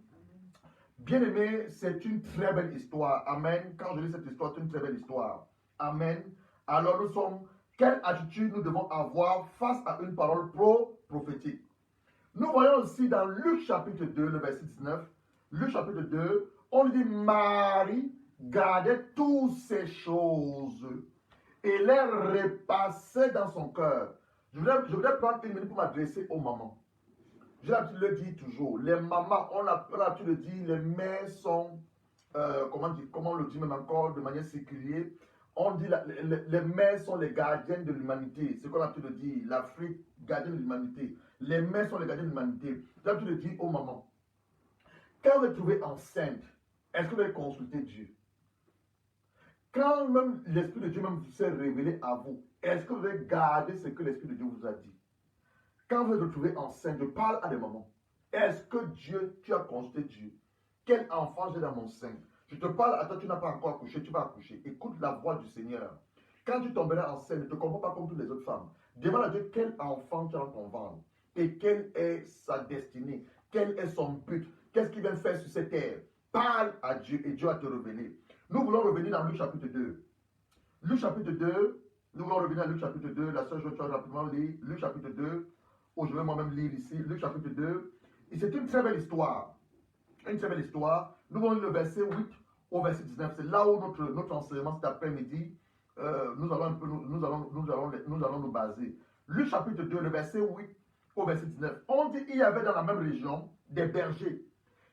Bien-aimé, c'est une très belle histoire. Amen. Quand je lis cette histoire, c'est une très belle histoire. Amen. Alors quelle attitude nous devons avoir face à une parole prophétique? Nous voyons aussi dans Luc chapitre 2, le verset 19, Luc chapitre 2, on dit Marie gardait toutes ces choses et les repassait dans son cœur. Je voudrais prendre une minute pour m'adresser aux mamans. J'ai l'habitude de le dire toujours. Les mamans, on a l'habitude de dire, les mères sont, comment on le dit même encore de manière séculière, on dit les mères sont les gardiennes de l'humanité. C'est ce qu'on a l'habitude de dire. L'Afrique, gardienne de l'humanité. Les mères sont les gardiennes de l'humanité. J'ai l'habitude de dire aux mamans, quand vous êtes trouvée enceinte, est-ce que vous avez consulté Dieu? Quand même l'Esprit de Dieu même s'est révélé à vous, est-ce que vous avez gardé ce que l'Esprit de Dieu vous a dit? Quand vous êtes retrouvée enceinte, je parle à des mamans. Est-ce que Dieu, tu as consulté Dieu? Quel enfant j'ai dans mon sein? Je te parle à toi, tu n'as pas encore accouché, tu vas accoucher. Écoute la voix du Seigneur. Quand tu tomberas enceinte, ne te comporte pas comme toutes les autres femmes. Demande à Dieu quel enfant tu as dans ton ventre et quelle est sa destinée, quel est son but, qu'est-ce qu'il vient faire sur cette terre. Parle à Dieu et Dieu va te révéler. Nous voulons revenir dans Luc chapitre 2. Luc chapitre 2, nous voulons revenir à Luc chapitre 2. La sœur, je vais rapidement lire Luc chapitre 2. Ou je vais moi-même lire ici, Luc chapitre 2. Et c'est une très belle histoire. Une très belle histoire. Nous voulons le verset 8 au verset 19. C'est là où notre enseignement cet après-midi, nous allons nous baser. Luc chapitre 2, le verset 8 au verset 19. On dit qu'il y avait dans la même région des bergers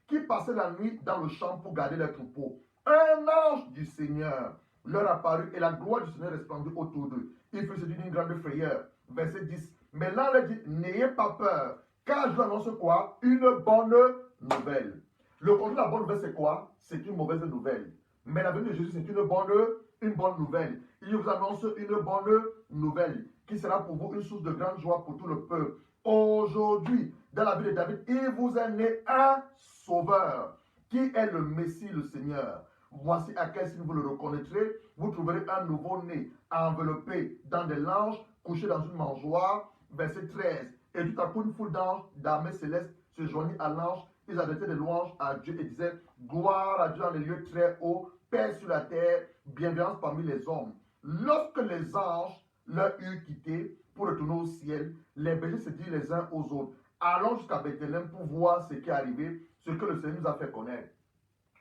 qui passaient la nuit dans le champ pour garder leurs troupeaux. Un ange du Seigneur leur apparut et la gloire du Seigneur resplendit autour d'eux. Ils furent saisis d'une grande frayeur. Verset 10. Mais là, on leur dit, n'ayez pas peur, car je vous annonce quoi? Une bonne nouvelle. Le contraire de la bonne nouvelle, c'est quoi? C'est une mauvaise nouvelle. Mais la venue de Jésus, c'est une bonne nouvelle. Il vous annonce une bonne nouvelle, qui sera pour vous une source de grande joie pour tout le peuple. Aujourd'hui, dans la vie de David, il vous est né un sauveur, qui est le Messie, le Seigneur. Voici à quel signe vous le reconnaîtrez. Vous trouverez un nouveau-né enveloppé dans des langes, couché dans une mangeoire. Verset 13. Et tout à coup, une foule d'anges d'armée céleste se joignit à l'ange. Ils adressaient des louanges à Dieu et disaient, gloire à Dieu dans les lieux très hauts, paix sur la terre, bienveillance parmi les hommes. Lorsque les anges leur eurent quitté pour retourner au ciel, les bergers se dirent les uns aux autres, allons jusqu'à Bethléem pour voir ce qui est arrivé, ce que le Seigneur nous a fait connaître.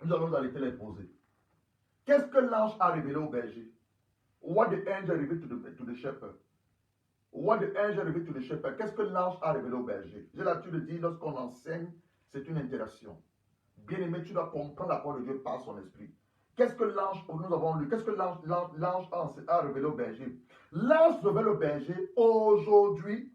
Nous allons aller te les poser. Qu'est-ce que l'ange a révélé au berger? What the angel revealed to the shepherd? What the angel revealed to the shepherd? Qu'est-ce que l'ange a révélé au berger? J'ai l'habitude de dire, lorsqu'on enseigne, c'est une interaction. Bien aimé, tu dois comprendre la parole de Dieu par son esprit. Qu'est-ce que l'ange, nous avons lu, qu'est-ce que l'ange a révélé au berger? L'ange révèle au berger, aujourd'hui,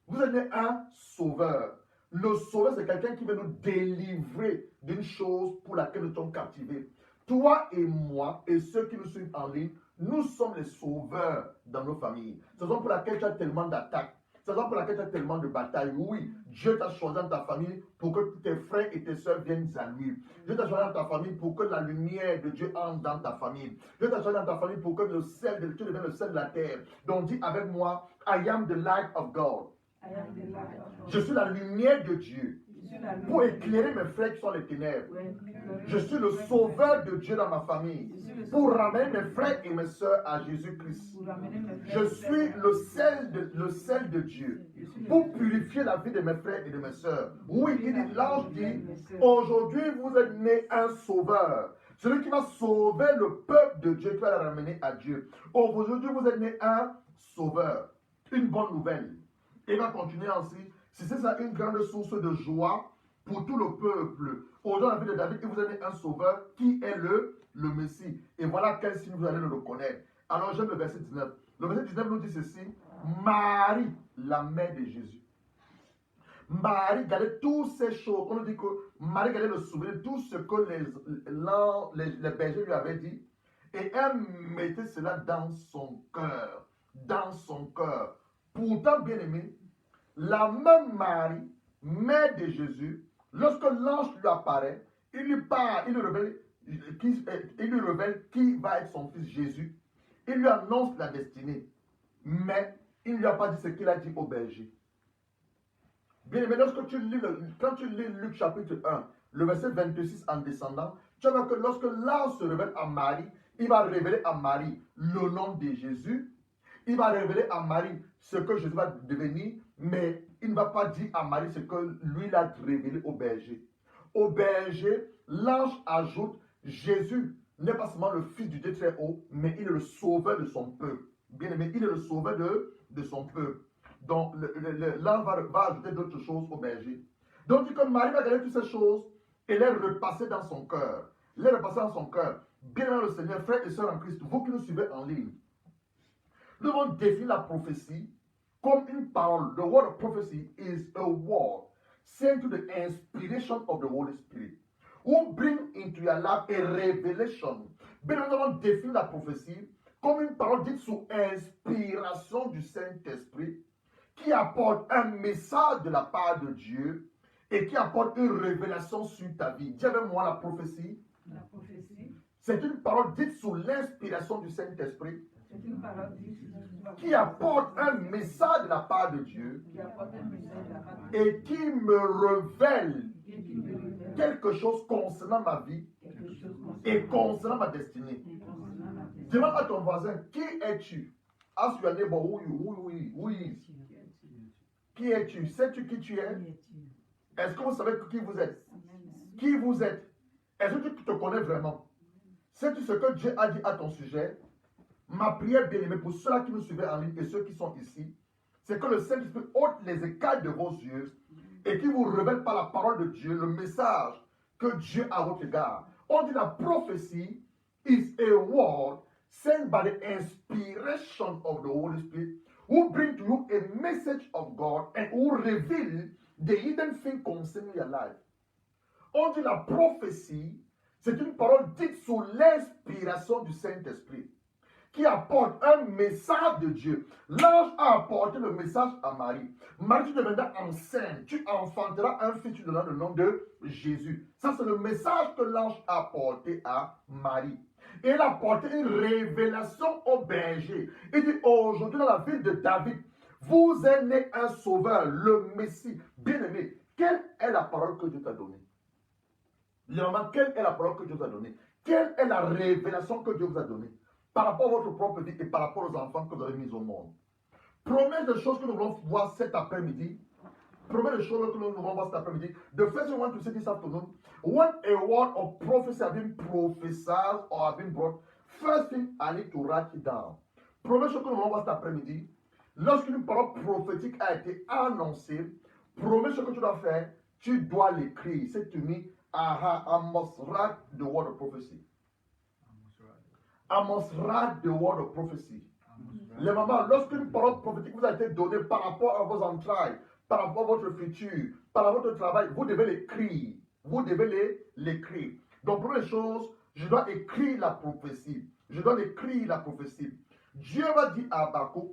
vous êtes un sauveur. Le sauveur, c'est quelqu'un qui va nous délivrer d'une chose pour laquelle nous sommes captivés. Toi et moi, et ceux qui nous suivent en ligne, nous sommes les sauveurs dans nos familles. C'est la raison pour laquelle tu as tellement d'attaques. C'est la raison pour laquelle tu as tellement de batailles. Oui, Dieu t'a choisi dans ta famille pour que tes frères et tes soeurs viennent à lui. Dieu t'a choisi dans ta famille pour que la lumière de Dieu entre dans ta famille. Dieu t'a choisi dans ta famille pour que le sel de Dieu devienne le sel de la terre. Donc dis avec moi, I am the light of God. Je suis la lumière de Dieu pour éclairer mes frères qui sont les ténèbres. Je suis le sauveur de Dieu dans ma famille pour ramener mes frères et mes soeurs à Jésus-Christ. Je suis le sel de Dieu pour purifier la vie de mes frères et de mes soeurs. Oui, l'ange dit, aujourd'hui vous êtes né un sauveur. Celui qui va sauver le peuple de Dieu, qui va le ramener à Dieu. Aujourd'hui vous êtes né un sauveur. Une bonne nouvelle. Et il va continuer ainsi. Si c'est ça une grande source de joie pour tout le peuple. Aujourd'hui, dans la vie de David, il vous a donné un sauveur qui est le Messie. Et voilà quel signe vous allez le reconnaître. Alors, j'aime le verset 19. Le verset 19 nous dit ceci. Marie, la mère de Jésus. Marie gardait toutes ces choses. On nous dit que Marie gardait le souvenir de tout ce que les bergers lui avaient dit. Et elle mettait cela dans son cœur. Dans son cœur. Pourtant, bien aimé, la même Marie, mère de Jésus, lorsque l'ange lui apparaît, il lui parle, il lui révèle qui va être son fils Jésus. Il lui annonce la destinée. Mais il ne lui a pas dit ce qu'il a dit au berger. Bien aimé, quand tu lis Luc chapitre 1, le verset 26 en descendant, tu vois que lorsque l'ange se révèle à Marie, il va révéler à Marie le nom de Jésus. Il va révéler à Marie ce que Jésus va devenir, mais il ne va pas dire à Marie ce que lui l'a révélé au berger. Au berger, l'ange ajoute, Jésus n'est pas seulement le fils du Dieu très haut, mais il est le sauveur de son peuple. Bien aimé, il est le sauveur de son peuple. Donc, l'ange va ajouter d'autres choses au berger. Donc, comme Marie va gagner toutes ces choses et les repasser dans son cœur. Les repasser dans son cœur. Bien aimé le Seigneur, frères et sœurs en Christ, vous qui nous suivez en ligne, nous devons définir la prophétie comme une parole. The word of prophecy is a word sent to the inspiration of the Holy Spirit, who bring into your life a revelation. Bien, nous devons définir la prophétie comme une parole dite sous inspiration du Saint-Esprit, qui apporte un message de la part de Dieu et qui apporte une révélation sur ta vie. Dis avec moi la prophétie. La prophétie, C'est une parole dite sous l'inspiration du Saint-Esprit c'est une parole qui apporte un message de la part de Dieu qui apporte un message de la part de Dieu et qui me révèle et qui me révèle quelque chose concernant ma vie quelque chose et concernant ma destinée. concernant ma destinée. Demande à ton voisin, qui es-tu? Ask your neighbor, who is? Qui es-tu? Sais-tu qui tu es? Est-ce que vous savez qui vous êtes? Qui vous êtes? Est-ce que tu te connais vraiment? Sais-tu ce que Dieu a dit à ton sujet? Ma prière bien-aimée pour ceux qui nous suivent en ligne et ceux qui sont ici, c'est que le Saint-Esprit ôte les écailles de vos yeux et qu'il vous révèle par la parole de Dieu le message que Dieu a à votre égard. On dit la prophétie is a word sent by the inspiration of the Holy Spirit who bring to you a message of God and who reveal the hidden thing concerning your life. On dit la prophétie, c'est une parole dite sous l'inspiration du Saint-Esprit qui apporte un message de Dieu. L'ange a apporté le message à Marie. Marie, tu deviendras enceinte, tu enfanteras un fils, tu donneras le nom de Jésus. Ça, c'est le message que l'ange a apporté à Marie. Et il a apporté une révélation au berger. Il dit, aujourd'hui, dans la ville de David, vous êtes né un sauveur, le Messie. Bien-aimé, quelle est la parole que Dieu t'a donnée? Quelle est la parole que Dieu vous a donnée? Quelle est la révélation que Dieu vous a donnée par rapport à votre propre vie et par rapport aux enfants que vous avez mis au monde? Première des choses que nous voulons voir cet après-midi, première des choses que nous voulons voir cet après-midi, the first thing I want to say this afternoon, when a word of prophecy has been prophesied or has been brought, first thing I need to write it down. Première chose que nous voulons voir cet après-midi, lorsqu'une parole prophétique a été annoncée, première chose que tu dois faire, tu dois l'écrire. C'est to me, I must write the word of prophecy. I must write the word of prophecy. Les mamans, lorsqu'une parole prophétique vous a été donnée par rapport à vos entrailles, par rapport à votre futur, par rapport à votre travail, vous devez l'écrire. Vous devez l'écrire. Donc, première chose, je dois écrire la prophétie. Je dois l'écrire la prophétie. Dieu va dire à Habakkuk,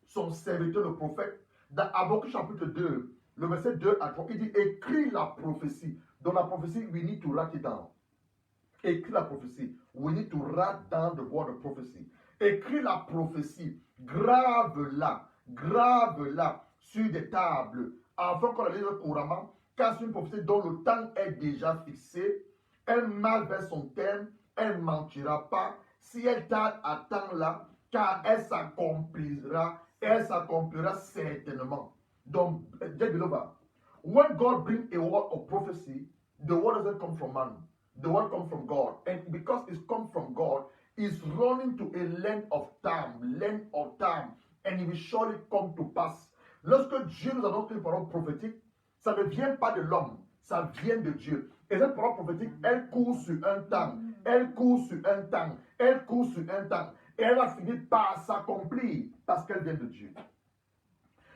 son serviteur le prophète, dans Habakkuk chapitre 2, le verset 2 à 3, il dit, écris la prophétie. Dans la prophétie, we need to write it down. Écris la prophétie. We need to write down the word of prophecy. Écris la prophétie. Grave-la sur des tables, afin qu'on la lise couramment, car c'est une prophétie dont le temps est déjà fixé. Elle marche vers son terme, elle ne mentira pas. Si elle tarde, attends-la, car elle s'accomplira certainement. Donc, when God brings a word of prophecy, the word doesn't come from man. The word comes from God. And because it's come from God, it's running to a length of time, and it will surely come to pass. Lorsque Dieu nous annonce une parole prophétique, ça ne vient pas de l'homme, ça vient de Dieu. Et cette parole prophétique, elle court sur un temps, et elle va finir par s'accomplir parce qu'elle vient de Dieu.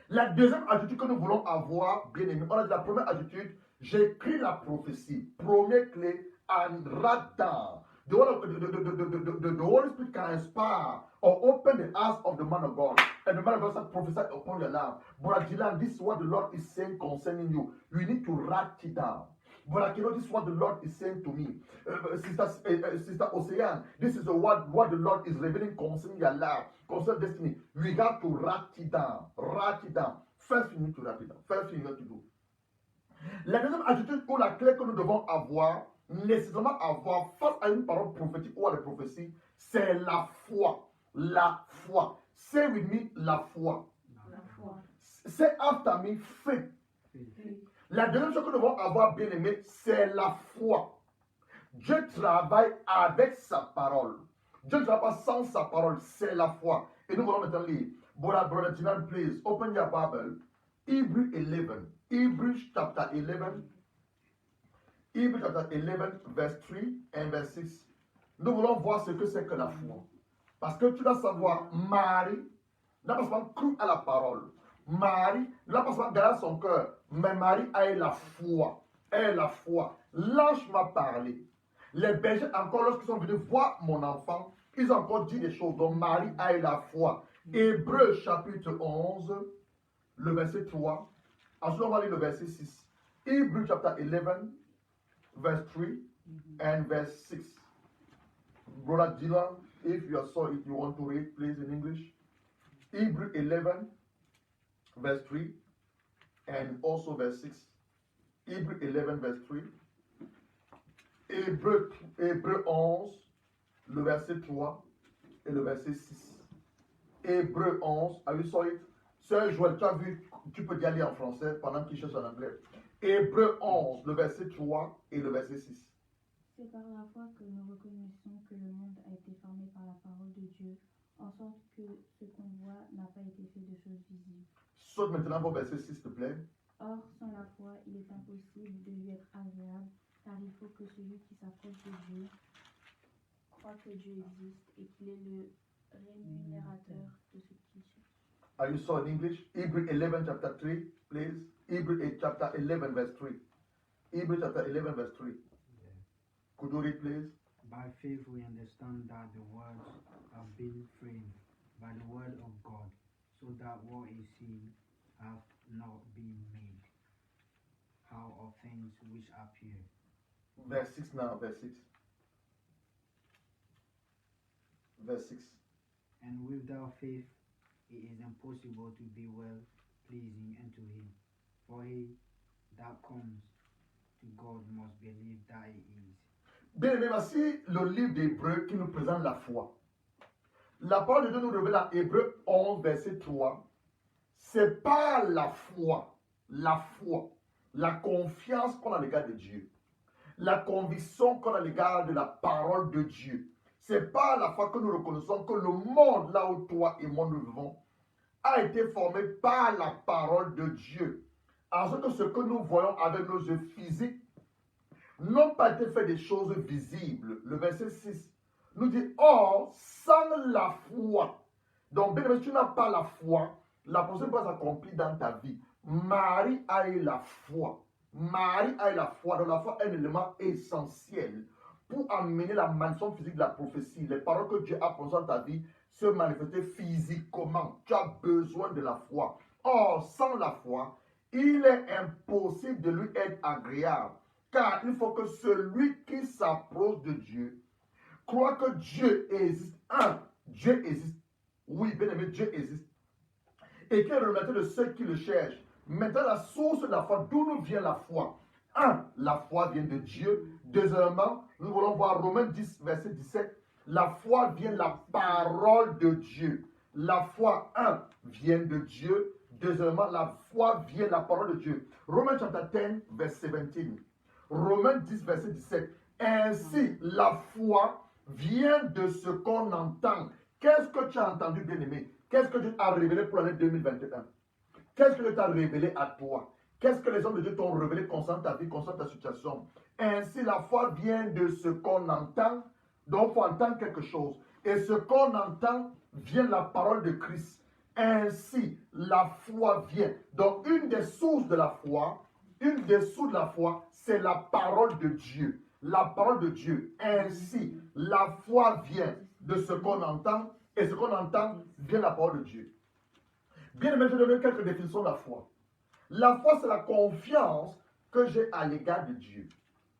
La deuxième attitude que nous voulons avoir, bien aimé, on a dit la première attitude, j'écris la prophétie. Première clé, and write down. The Holy Spirit can inspire or open the eyes of the man of God. And the man of God shall prophesy upon your life. Brother Dylan, this is what the Lord is saying concerning you. You need to write it down. Brother Kino, this is what the Lord is saying to me. Sister Ocean, this is what the Lord is revealing concerning your life, concerning destiny. We have to write it down. Write it down. First, you need to write it down. First thing you have to do. La deuxième attitude ou la clé que nous devons avoir, nécessairement avoir face à une parole prophétique ou à des prophéties, c'est la foi. La foi. Say with me, la foi. La foi. Say after me, faith. La deuxième chose que nous devons avoir, bien aimé, c'est la foi. Dieu travaille avec sa parole. Dieu ne travaille pas sans sa parole, c'est la foi. Et nous voulons maintenant lire. Brother Tinan, please, open your Bible. Hebrews 11. Hebrews chapter 11. Hebrews chapter 11, verse 3 and verse 6. Nous voulons voir ce que c'est que la foi. Parce que tu dois savoir, Marie n'a pas seulement cru à la parole. Marie n'a pas seulement gardé son cœur. Mais Marie a eu la foi. Elle a la foi. L'ange m'a parlé. Les bergers, encore lorsqu'ils sont venus voir mon enfant, ils ont encore dit des choses. Donc Marie a eu la foi. Hébreux chapitre 11, le verset 3. Ensuite, on va lire le verset 6. Hebrews chapter 11, verse 3 and verse 6. Brother Dylan, if you saw it, you want to read, please, in English. Hebrews 11, verse 3 and also verse 6. Hebrews 11, verse 3. Hébreux 11, le verset 3 et le verset 6. Hébreux 11, have you saw it? Sœur Joël, tu as vu, tu peux y aller en français pendant qu'il cherche en anglais. Hébreux 11, le verset 3 et le verset 6. C'est par la foi que nous reconnaissons que le monde a été formé par la parole de Dieu, en sorte que ce qu'on voit n'a pas été fait de choses visibles. Saute maintenant au verset 6, s'il te plaît. Or, sans la foi, il est impossible de lui être agréable, car il faut que celui qui s'approche de Dieu croit que Dieu existe et qu'il est le rémunérateur de ce qu'il cherche. Are you saw in English? Hebrews 11 chapter 3, please. Hebrews chapter 11 verse 3. Hebrews chapter 11 verse 3. Could you read, please? By faith we understand that the worlds have been framed by the word of God, so that what is seen hath not been made. How of things which appear. Verse 6 now, verse 6. Verse 6. And without faith it is impossible to be well pleasing unto him. For he that comes to God must believe that he is. Bien aimé, voici le livre d'Hébreux qui nous présente la foi. La parole de Dieu nous révèle en Hébreux 11, verset 3. C'est pas la foi, la confiance qu'on a à l'égard de Dieu, la conviction qu'on a à l'égard de la parole de Dieu. C'est pas la foi que nous reconnaissons que le monde, là où toi et moi nous vivons, a été formé par la parole de Dieu. En sorte que ce que nous voyons avec nos yeux physiques n'ont pas été fait des choses visibles. Le verset 6 nous dit, or, sans la foi. Donc, bien aimé, si tu n'as pas la foi, la procédure va s'accomplir dans ta vie. Marie a eu la foi. Marie a eu la foi. Donc, la foi est un élément essentiel pour amener la manifestation physique de la prophétie. Les paroles que Dieu a prononcées dans ta vie se manifester physiquement. Tu as besoin de la foi. Or, sans la foi, il est impossible de lui être agréable. Car il faut que celui qui s'approche de Dieu croit que Dieu existe. Dieu existe. Oui, bien aimé, Dieu existe. Et qu'il est remetté de ceux qui le cherchent. Maintenant, la source de la foi, d'où nous vient la foi? La foi vient de Dieu. Deuxièmement, nous voulons voir Romains 10, verset 17. La foi vient de la parole de Dieu. La foi, vient de Dieu. Deuxièmement, la foi vient de la parole de Dieu. Romains chapter 10, verset 17. Romains 10, verset 17. Ainsi, la foi vient de ce qu'on entend. Qu'est-ce que tu as entendu, bien-aimé? Qu'est-ce que Dieu t'a révélé pour l'année 2021? Qu'est-ce que Dieu t'a révélé à toi? Qu'est-ce que les hommes de Dieu t'ont révélé concernant ta vie, concernant ta situation? Ainsi, la foi vient de ce qu'on entend. Donc, il faut entendre quelque chose. Et ce qu'on entend vient de la parole de Christ. Ainsi, la foi vient. Donc, une des sources de la foi, c'est la parole de Dieu. La parole de Dieu. Ainsi, la foi vient de ce qu'on entend. Et ce qu'on entend vient de la parole de Dieu. Bien aimé, je vais donner quelques définitions de la foi. La foi, c'est la confiance que j'ai à l'égard de Dieu.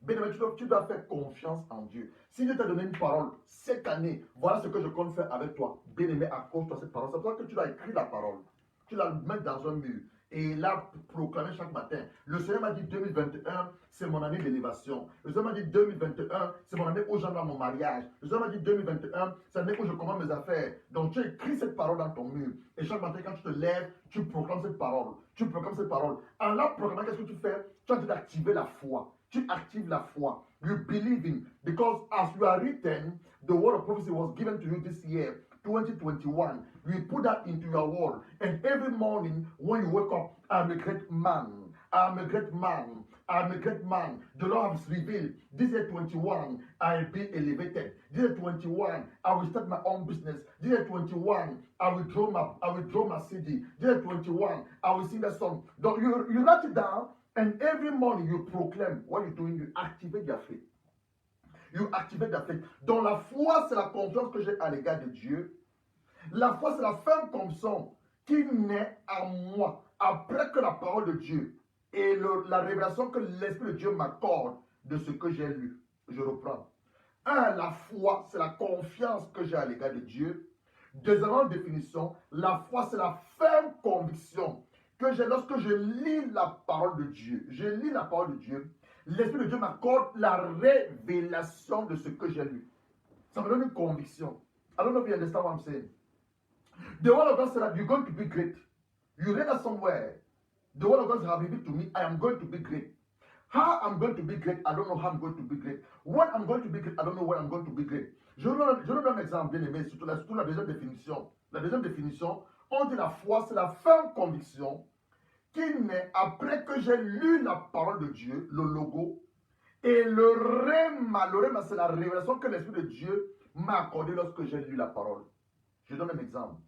Bien aimé, tu dois faire confiance en Dieu. Si Dieu t'a donné une parole, cette année, voilà ce que je compte faire avec toi. Bien aimé, accroche-toi à cette parole. C'est pour ça que tu dois écrire la parole. Tu la mets dans un mur. Et là, proclamer chaque matin. Le Seigneur m'a dit 2021, c'est mon année d'élévation. Le Seigneur m'a dit 2021, c'est mon année où j'entre mon mariage. Le Seigneur m'a dit 2021, c'est l'année où je commence mes affaires. Donc tu écris cette parole dans ton mur. Et chaque matin, quand tu te lèves, tu proclames cette parole. Tu proclames cette parole. En la proclamant, qu'est-ce que tu fais? Tu as envie d'activer la foi. Tu actives la foi. You believe in. Because as you are written, the word of prophecy was given to you this year. 2021. You put that into your wall. And every morning when you wake up, I'm a great man. I'm a great man. I'm a great man. The Lord has revealed. This year 21, I'll be elevated. This year 21, I will start my own business. This year 21, I will draw my CD. This year 21, I will sing that song. You write it down, and every morning you proclaim what you're doing. You activate your faith. You activate ta faith. Donc la foi, c'est la confiance que j'ai à l'égard de Dieu. La foi, c'est la ferme conviction qui naît à moi après que la parole de Dieu et la révélation que l'Esprit de Dieu m'accorde de ce que j'ai lu. Je reprends. 1. La foi, c'est la confiance que j'ai à l'égard de Dieu. Deuxièmement, définition, la foi, c'est la ferme conviction que j'ai lorsque je lis la parole de Dieu. Je lis la parole de Dieu. L'Esprit de Dieu m'accorde la révélation de ce que j'ai lu. Ça me donne une conviction. I don't know if you understand what I'm saying. The word of God said that you're going to be great. You read that somewhere. The word of God has revealed to me, I am going to be great. How I'm going to be great, I don't know how I'm going to be great. When I'm going to be great, I don't know when I'm going to be great. Je donne un exemple bien aimé, surtout la deuxième définition. La deuxième définition, on dit la foi, c'est la ferme conviction qui naît après que j'ai lu la parole de Dieu, le logo, et le rhéma, c'est la révélation que l'Esprit de Dieu m'a accordée lorsque j'ai lu la parole. Je donne un exemple.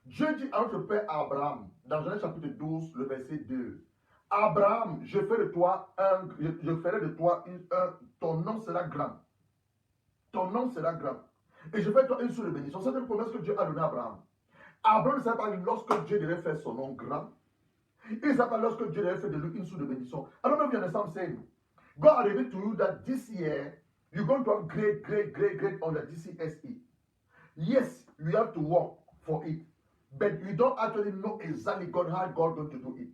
Dieu dit à notre père Abraham, dans Genèse chapitre 12, le verset 2, Abraham, je ferai de toi ton nom sera grand. Ton nom sera grand. Et je ferai de toi une source de bénédiction. C'est une promesse que Dieu a donnée à Abraham. Abraham ne savait pas lorsque Dieu devait faire son nom grand. Il ne savait pas lorsque Dieu devait faire de lui une source de bénédiction. I don't know if you understand what I'm saying. God revealed to you that this year, you're going to have great on the DCSE. Yes, you have to work for it. But you don't actually know exactly how God is going to do it.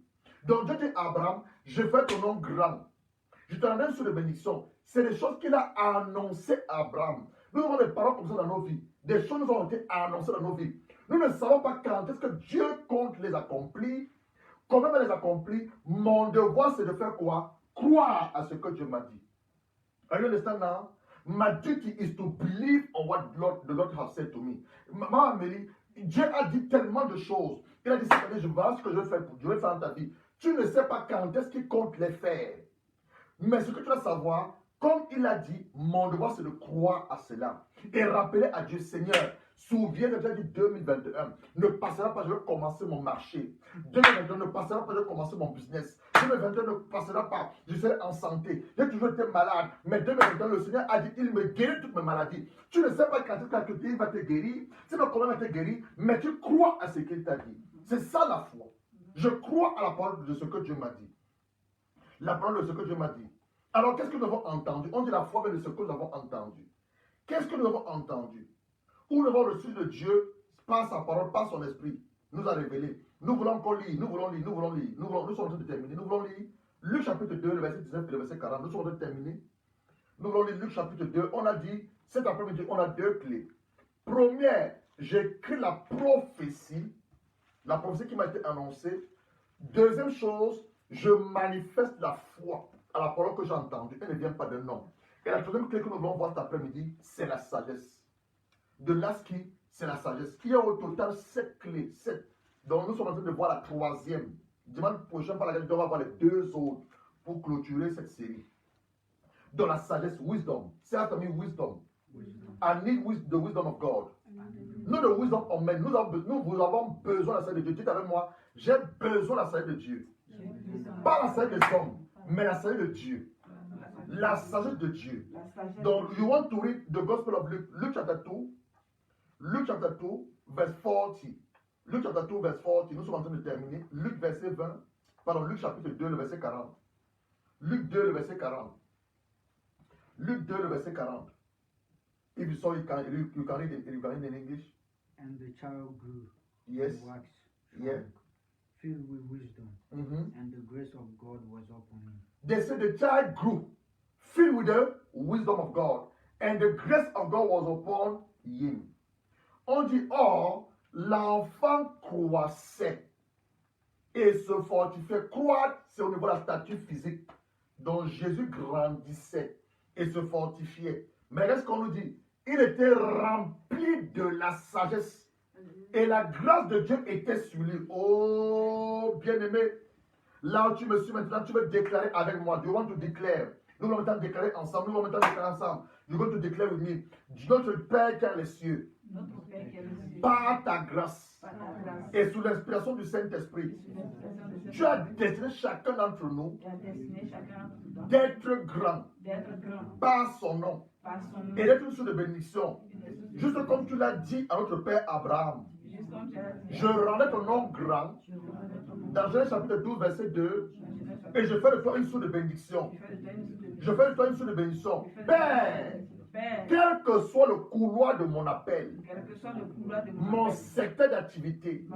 Donc Dieu dit à Abraham, je fais ton nom grand. Je te donne sur les bénédictions. C'est des choses qu'il a annoncées à Abraham. Nous avons des paroles comme ça dans nos vies. Des choses nous ont été annoncées dans nos vies. Nous ne savons pas quand est-ce que Dieu compte les accomplir. Comment il va les accomplir? Mon devoir, c'est de faire quoi? Croire à ce que Dieu m'a dit. Are you understand now? My duty is to believe on what the Lord has said to me. Maman Amélie, Dieu a dit tellement de choses. Il a dit cette année, je vois ce que je vais faire dans ta vie. Tu ne sais pas quand est-ce qu'il compte les faire. Mais ce que tu dois savoir, comme il a dit, mon devoir c'est de croire à cela. Et rappeler à Dieu, Seigneur, souviens-toi, tu as dit 2021, ne passera pas, je vais commencer mon marché. 2021 ne passera pas, je vais commencer mon business. 2021 ne passera pas, je serai en santé. J'ai toujours été malade, mais 2021, le Seigneur a dit, il me guérit toutes mes maladies. Tu ne sais pas quand est-ce qu'il va te guérir, c'est pas comment il va te guérir, mais tu crois à ce qu'il t'a dit. C'est ça la foi. Je crois à la parole de ce que Dieu m'a dit. La parole de ce que Dieu m'a dit. Alors, qu'est-ce que nous avons entendu? On dit la foi, mais de ce que nous avons entendu. Qu'est-ce que nous avons entendu? Où nous avons reçu de Dieu, par sa parole, par son esprit, nous a révélé. Nous voulons encore lire, nous sommes en train de terminer. Nous voulons lire Luc chapitre 2, le verset 19 et le verset 40. Nous sommes en train de terminer. Nous voulons lire Luc chapitre 2. On a dit, cet après-midi, on a deux clés. Première, j'écris la prophétie qui m'a été annoncée. Deuxième chose, je manifeste la foi à la parole que j'ai entendue. Elle ne vient pas d'un homme. Et la troisième clé que nous voulons voir cet après-midi, c'est la sagesse. De l'ASCII, c'est la sagesse. Il y a au total 7 clés. 7. Donc nous sommes en train de voir la troisième. Dimanche prochain, par laquelle nous devons voir les deux autres pour clôturer cette série. Dans la sagesse, wisdom. Say after me, wisdom. I need the wisdom of God. Not the wisdom of men. Nous avons besoin de la sagesse de Dieu. Dites avec moi, j'ai besoin de la sagesse de Dieu. Pas la sagesse des hommes, mais la sagesse de Dieu. La sagesse de Dieu. Donc, you want to read the Gospel of Luke, Luke chapter 2, verse 40. Luke chapter 2, verse 40. Nous sommes en train de terminer. Luc chapitre 2, le verset 40. Luc 2, le verset 40. Luc 2, le verset 40. If you saw it, you can read it in English. And the child grew Yes. and waxed Yeah. strong, filled with wisdom, and the grace of God was upon him. They said the child grew, filled with the wisdom of God, and the grace of God was upon him. On dit, or, l'enfant croissait et se fortifiait. Croître, c'est au niveau de la stature physique. Donc Jésus grandissait et se fortifiait. Mais qu'est-ce qu'on nous dit? il était rempli de la sagesse. Et la grâce de Dieu était sur lui. Oh, bien-aimé, là où tu me suis maintenant, tu veux déclarer avec moi. Do you want to declare? Nous allons maintenant déclarer ensemble. Nous allons maintenant déclarer ensemble. You're going to declare with me. Notre Père qui est les cieux, par ta grâce et sous l'inspiration du Saint-Esprit, tu as destiné chacun d'entre nous d'être grand par son nom et d'être une source de bénédiction. Juste comme tu l'as dit à notre Père Abraham. Je rendrai ton nom grand dans Genèse chapitre 12, verset 2, et je fais de toi une source de bénédiction. Je fais de toi une source de bénédiction. Père, quel que soit le couloir de mon appel, mon secteur d'activité,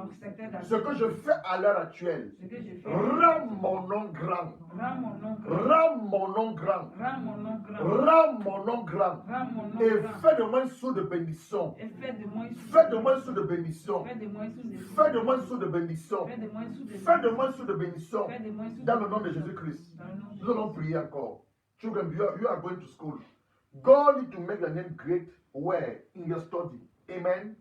ce que je fais à l'heure actuelle, rends mon nom grand. Rends mon nom grand. Rends mon nom grand. Et fais de moi une source de bénédiction. Fais de moi une source de bénédiction. Fais de moi une source de bénédiction. Fais de moi une source de bénédiction. Dans le nom de Jésus-Christ. Nous allons prier encore. Children, you are going to school. God need to make your name great where? In your study. Amen.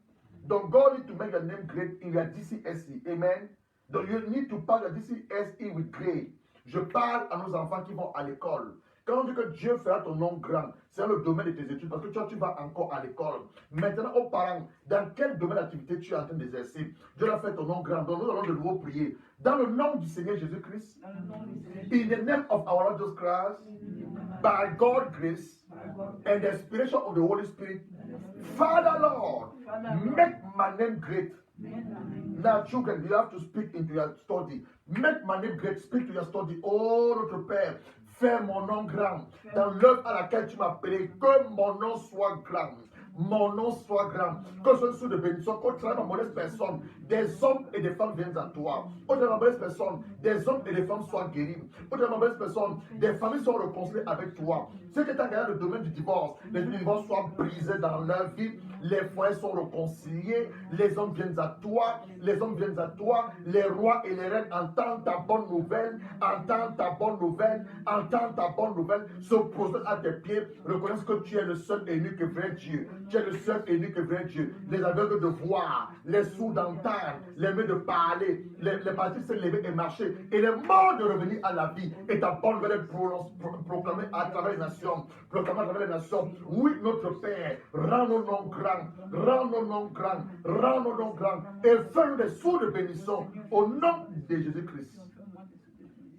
Don't God need to make your name great in your DCSE. Amen. Don't you need to pass your DCSE with grade. Je parle à nos enfants qui vont à l'école. Quand on dit que Dieu fera ton nom grand, c'est dans le domaine de tes études, parce que toi, tu vas encore à l'école. Maintenant, aux parents, dans quel domaine d'activité tu es en train d'exercer? Dieu a fait ton nom grand. Donc, nous allons de nouveau prier. Dans le nom du Seigneur Jésus-Christ, in the name of our Lord Jesus Christ, by God's grace and the inspiration of the Holy Spirit, Father Lord, make my name great. Now, children, you have to speak into your study. Make my name great. Speak to your study. Oh, notre Père, fais mon nom grand. Dans l'œuvre à laquelle tu m'as appelé, que mon nom soit grand. Mon nom soit grand. Que ce soit de bénédiction. Qu'au travers de ma modeste personne, des hommes et des femmes viennent à toi. Au travers de ma modeste personne, des hommes et des femmes soient guéris. Au travers de ma modeste personne, des familles sont réconciliées avec toi. Ceux qui t'ont gagné le domaine du divorce, les du divorce soient brisés dans leur vie. Les foyers sont réconciliés. Les hommes viennent à toi. Les hommes viennent à toi. Les rois et les reines entendent ta bonne nouvelle. Entendent ta bonne nouvelle. Entendent ta bonne nouvelle. Se prosternent à tes pieds. Reconnaissent que tu es le seul et unique vrai Dieu. Tu es le seul et unique vrai Dieu. Les aveugles de voir, les sourds d'entendre, les muets de parler, les partis de se lever et marcher, et les morts de revenir à la vie. Et ta bonne nouvelle est proclamée à travers les nations. Proclamée à travers les nations. Oui, notre Père, rends nos noms grands, rends nos noms grands, rends nos noms grands, et fais-nous des sourds de bénédiction au nom de Jésus-Christ.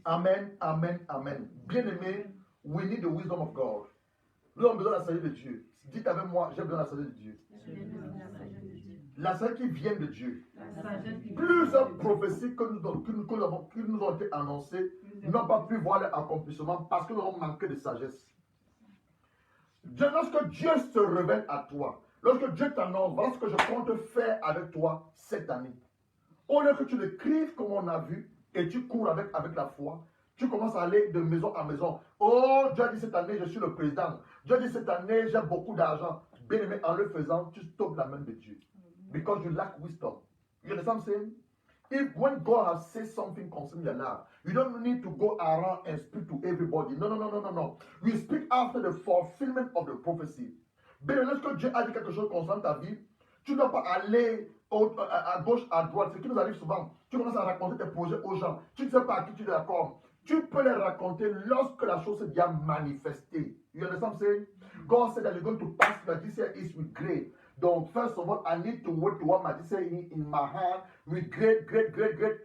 Amen, amen, amen. Bien-aimés, we need the wisdom of God. Nous avons besoin de la sagesse de Dieu. Dites avec moi, j'ai besoin de la sagesse de Dieu. La sagesse qui vient de Dieu. Plusieurs prophéties que nous ont été annoncées n'ont pas pu voir leur accomplissement parce que nous avons manqué de sagesse. Lorsque Dieu se révèle à toi, lorsque Dieu t'annonce, voilà ce que je compte faire avec toi cette année. Au lieu que tu l'écrives comme on a vu et tu cours avec la foi, tu commences à aller de maison à maison. Oh, Dieu a dit cette année, je suis le président. Dieu a dit cette année, j'ai beaucoup d'argent. Bien aimé, en le faisant, tu stoppes la main de Dieu. Because you lack wisdom. You understand what I'm saying? If when God has said something concerning your life, you don't need to go around and speak to everybody. No. You speak after the fulfillment of the prophecy. Bien, lorsque Dieu a dit quelque chose concernant ta vie, tu ne dois pas aller à gauche, à droite. Ce qui nous arrive souvent, tu commences à raconter tes projets aux gens. Tu ne sais pas à qui tu les racontes. Tu peux les raconter lorsque la chose s'est bien manifestée. You understand what I'm saying? God said that you're going to pass that this year is with grace. Donc, first of all, I need to work to what my this year in my hand with great,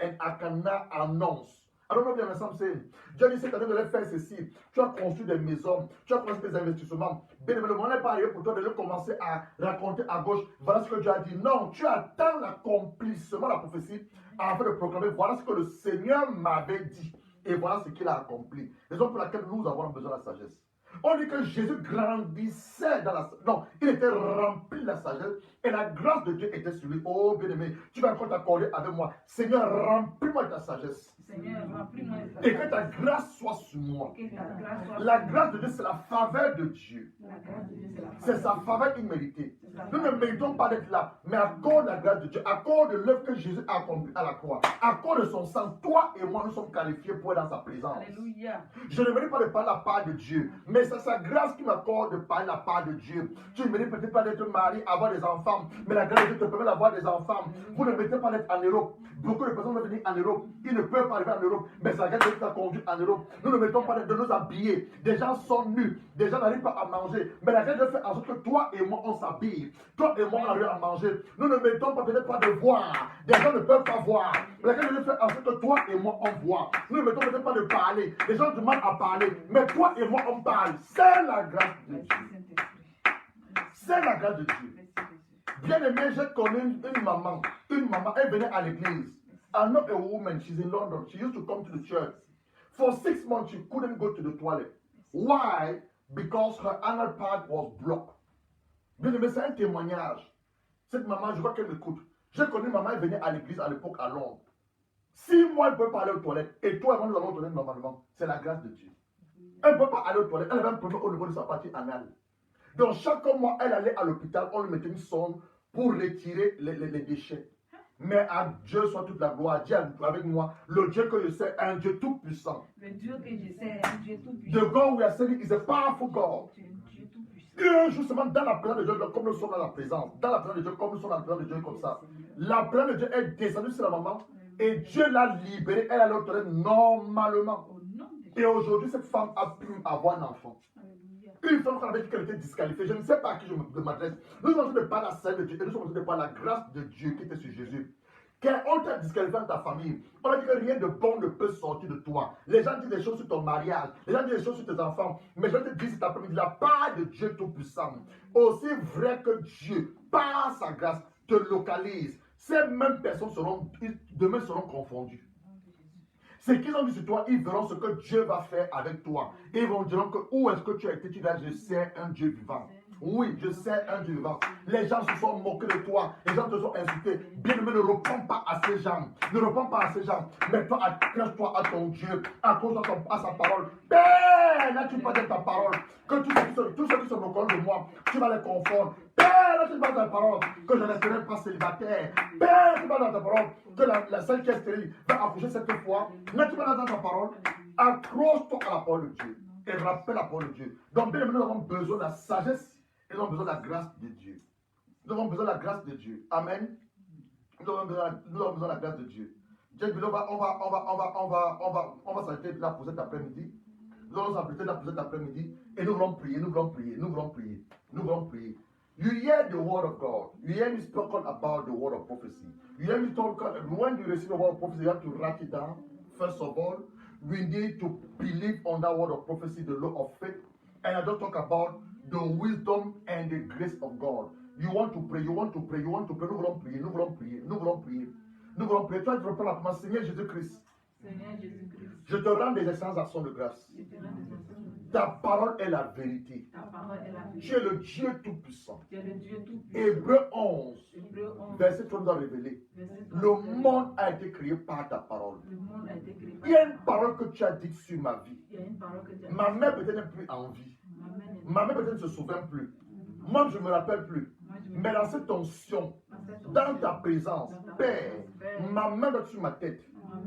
and I can now announce. I don't know if you understand what I'm saying. Dieu dit cette année de les faire ceci. Tu as construit des maisons, tu as construit des investissements. Bien évidemment, le moment n'est pas arrivé pour toi de commencer à raconter à gauche. Voilà ce que Dieu a dit. Non, tu attends l'accomplissement de la prophétie afin de proclamer. Voilà ce que le Seigneur m'avait dit. Et voilà ce qu'il a accompli. Raison pour laquelle nous avons besoin de la sagesse. On dit que Jésus grandissait dans la sagesse. Non, il était rempli de la sagesse et la grâce de Dieu était sur lui. Oh bien-aimé, tu vas encore t'accorder avec moi. Seigneur, remplis-moi de ta sagesse. Seigneur, remplis-moi de ta Et que grâce. ta grâce soit sur moi. Que ta grâce soit La sur moi. grâce de Dieu, c'est la faveur de Dieu. La grâce de Dieu, c'est la C'est faveur. sa faveur imméritée. Nous ne méritons pas d'être là, mais à cause de la grâce de Dieu, à cause de l'œuvre que Jésus a accomplie à la croix, à cause de son sang, toi et moi, nous sommes qualifiés pour être dans sa présence. Alléluia. Je ne mérite pas de parler la part de Dieu, mais c'est sa grâce qui m'accorde de parler la part de Dieu. Tu ne mérites peut-être pas d'être marié, avoir des enfants, mais la grâce de Dieu te permet d'avoir des enfants. Vous ne méritez pas d'être en Europe. Beaucoup de personnes veulent venir en Europe. Ils ne peuvent pas arriver en Europe, mais c'est la grâce de Dieu qui t'a conduit en Europe. Nous ne mettons pas de nous habiller. Des gens sont nus, des gens n'arrivent pas à manger, mais la grâce de Dieu fait en sorte que toi et moi on s'habille. Toi et moi on arrive à manger. Nous ne mettons pas peut-être pas de voir. Des gens ne peuvent pas voir. Mais la grâce de Dieu fait en sorte que toi et moi on voit. Nous ne mettons peut-être pas de parler. Les gens ont du mal à parler, mais toi et moi on parle. C'est la grâce de Merci, Dieu. Saint-Esprit. C'est la grâce de Dieu. Merci, Jésus. Bien aimé, j'ai connu une maman. Une maman, elle venait à l'église. I know a woman, she's in London. She used to come to the church. For 6 months, she couldn't go to the toilet. Why? Because her anal pad was blocked. Bien aimé, c'est un témoignage. Cette maman, je vois qu'elle m'écoute. J'ai connu une maman, elle venait à l'église à l'époque à Londres. 6 mois, elle ne peut pas aller aux toilettes. Et toi et moi, nous allons aux toilettes normalement. C'est la grâce de Dieu. Elle ne peut pas aller aux toilettes. Elle avait un problème au niveau de sa partie anale. Donc, chaque mois, elle allait à l'hôpital. On lui mettait une sonde pour retirer les déchets. Mais à Dieu soit toute la gloire. Dieu avec moi, le Dieu que je sais, un Dieu tout puissant. Le Dieu que je sais est un Dieu tout The puissant. God we are serving is a powerful God. C'est un Dieu tout puissant. Et justement, dans la présence de Dieu, comme nous sommes dans la présence, dans la présence de Dieu, comme nous sommes dans la présence de Dieu, comme ça, la présence de Dieu est descendue sur la maman et Dieu l'a libérée. Elle a l'autorité normalement. Au nom de Et Jésus. aujourd'hui, cette femme a pu avoir un enfant. Alléluia. Une femme qu'on avait dit qu'elle était disqualifiée. Je ne sais pas à qui je m'adresse. Nous sommes en train de parler de la scène de Dieu et nous sommes en train de parler de la grâce de Dieu qui était sur Jésus. On t'a disqualifié dans ta famille. On a dit que rien de bon ne peut sortir de toi. Les gens disent des choses sur ton mariage. Les gens disent des choses sur tes enfants. Mais je te dis cet après-midi, la part de Dieu Tout-Puissant, aussi vrai que Dieu, par sa grâce, te localise. Ces mêmes personnes demain seront confondues. Ce qu'ils ont dit sur toi, ils verront ce que Dieu va faire avec toi. Et ils vont dire que où est-ce que tu as été, tu dis, je sais un Dieu vivant. Oui, je sais un Dieu vivant. Les gens se sont moqués de toi. Les gens te sont insultés. Bien-aimé, ne réponds pas à ces gens. Ne réponds pas à ces gens. Mais toi, accroche-toi à ton Dieu. Accroche-toi à sa parole. Père, n'as-tu pas de ta parole? Que tous ceux qui se moquent de moi, tu vas les confondre. Père, n'as-tu pas dans ta parole que je ne serai pas célibataire? Père, n'as-tu pas dans ta parole que la celle qui est stérile va accoucher cette fois? N'as-tu pas dans ta parole? Accroche-toi à la parole de Dieu. Et rappelle la parole de Dieu. Donc, bien aimé, nous avons besoin de la sagesse. Et nous avons besoin de la grâce de Dieu. Nous avons besoin de la grâce de Dieu. Amen. Nous avons besoin de la grâce de Dieu. Dieu, on va s'arrêter là pour cet après-midi. Nous allons s'arrêter là pour cet après-midi. Et nous voulons prier, nous voulons prier, nous voulons prier, nous voulons prier. You hear the word of God. You hear me spoken about the word of prophecy. You hear me talk, when you receive the word of prophecy, you have to write it down. First of all, we need to believe on that word of prophecy, the law of faith. And I don't talk about the wisdom and the grace of God. You want to pray, you want to pray, you want to pray. Nous voulons prier, nous voulons prier, nous voulons prier. Nous voulons prier. Toi, tu reprends la commande. Seigneur Jésus-Christ, Seigneur Jésus-Christ. je te rends des excellentes actions de grâce. Je te rends des actions. Ta parole est la vérité. Ta parole est la Tu vérité. es le Dieu Tout-Puissant. Tu es le Dieu tout puissant. Hébreu 11, Hébreu 11, verset 3 nous a révélé. verset Le 3. monde a été créé par ta parole. Le monde a été créé par Il y a une parole que tu as dite sur ma vie. Il y a une parole que tu as Ma mère peut-être n'est plus en vie. Ma mère n'est- Ma mère peut-être ne se souvient plus. Moi, je ne me rappelle plus. Moi, je me- Mais dans cette onction, Dans cette dans onction, ta présence, Père, ma main doit sur ma tête.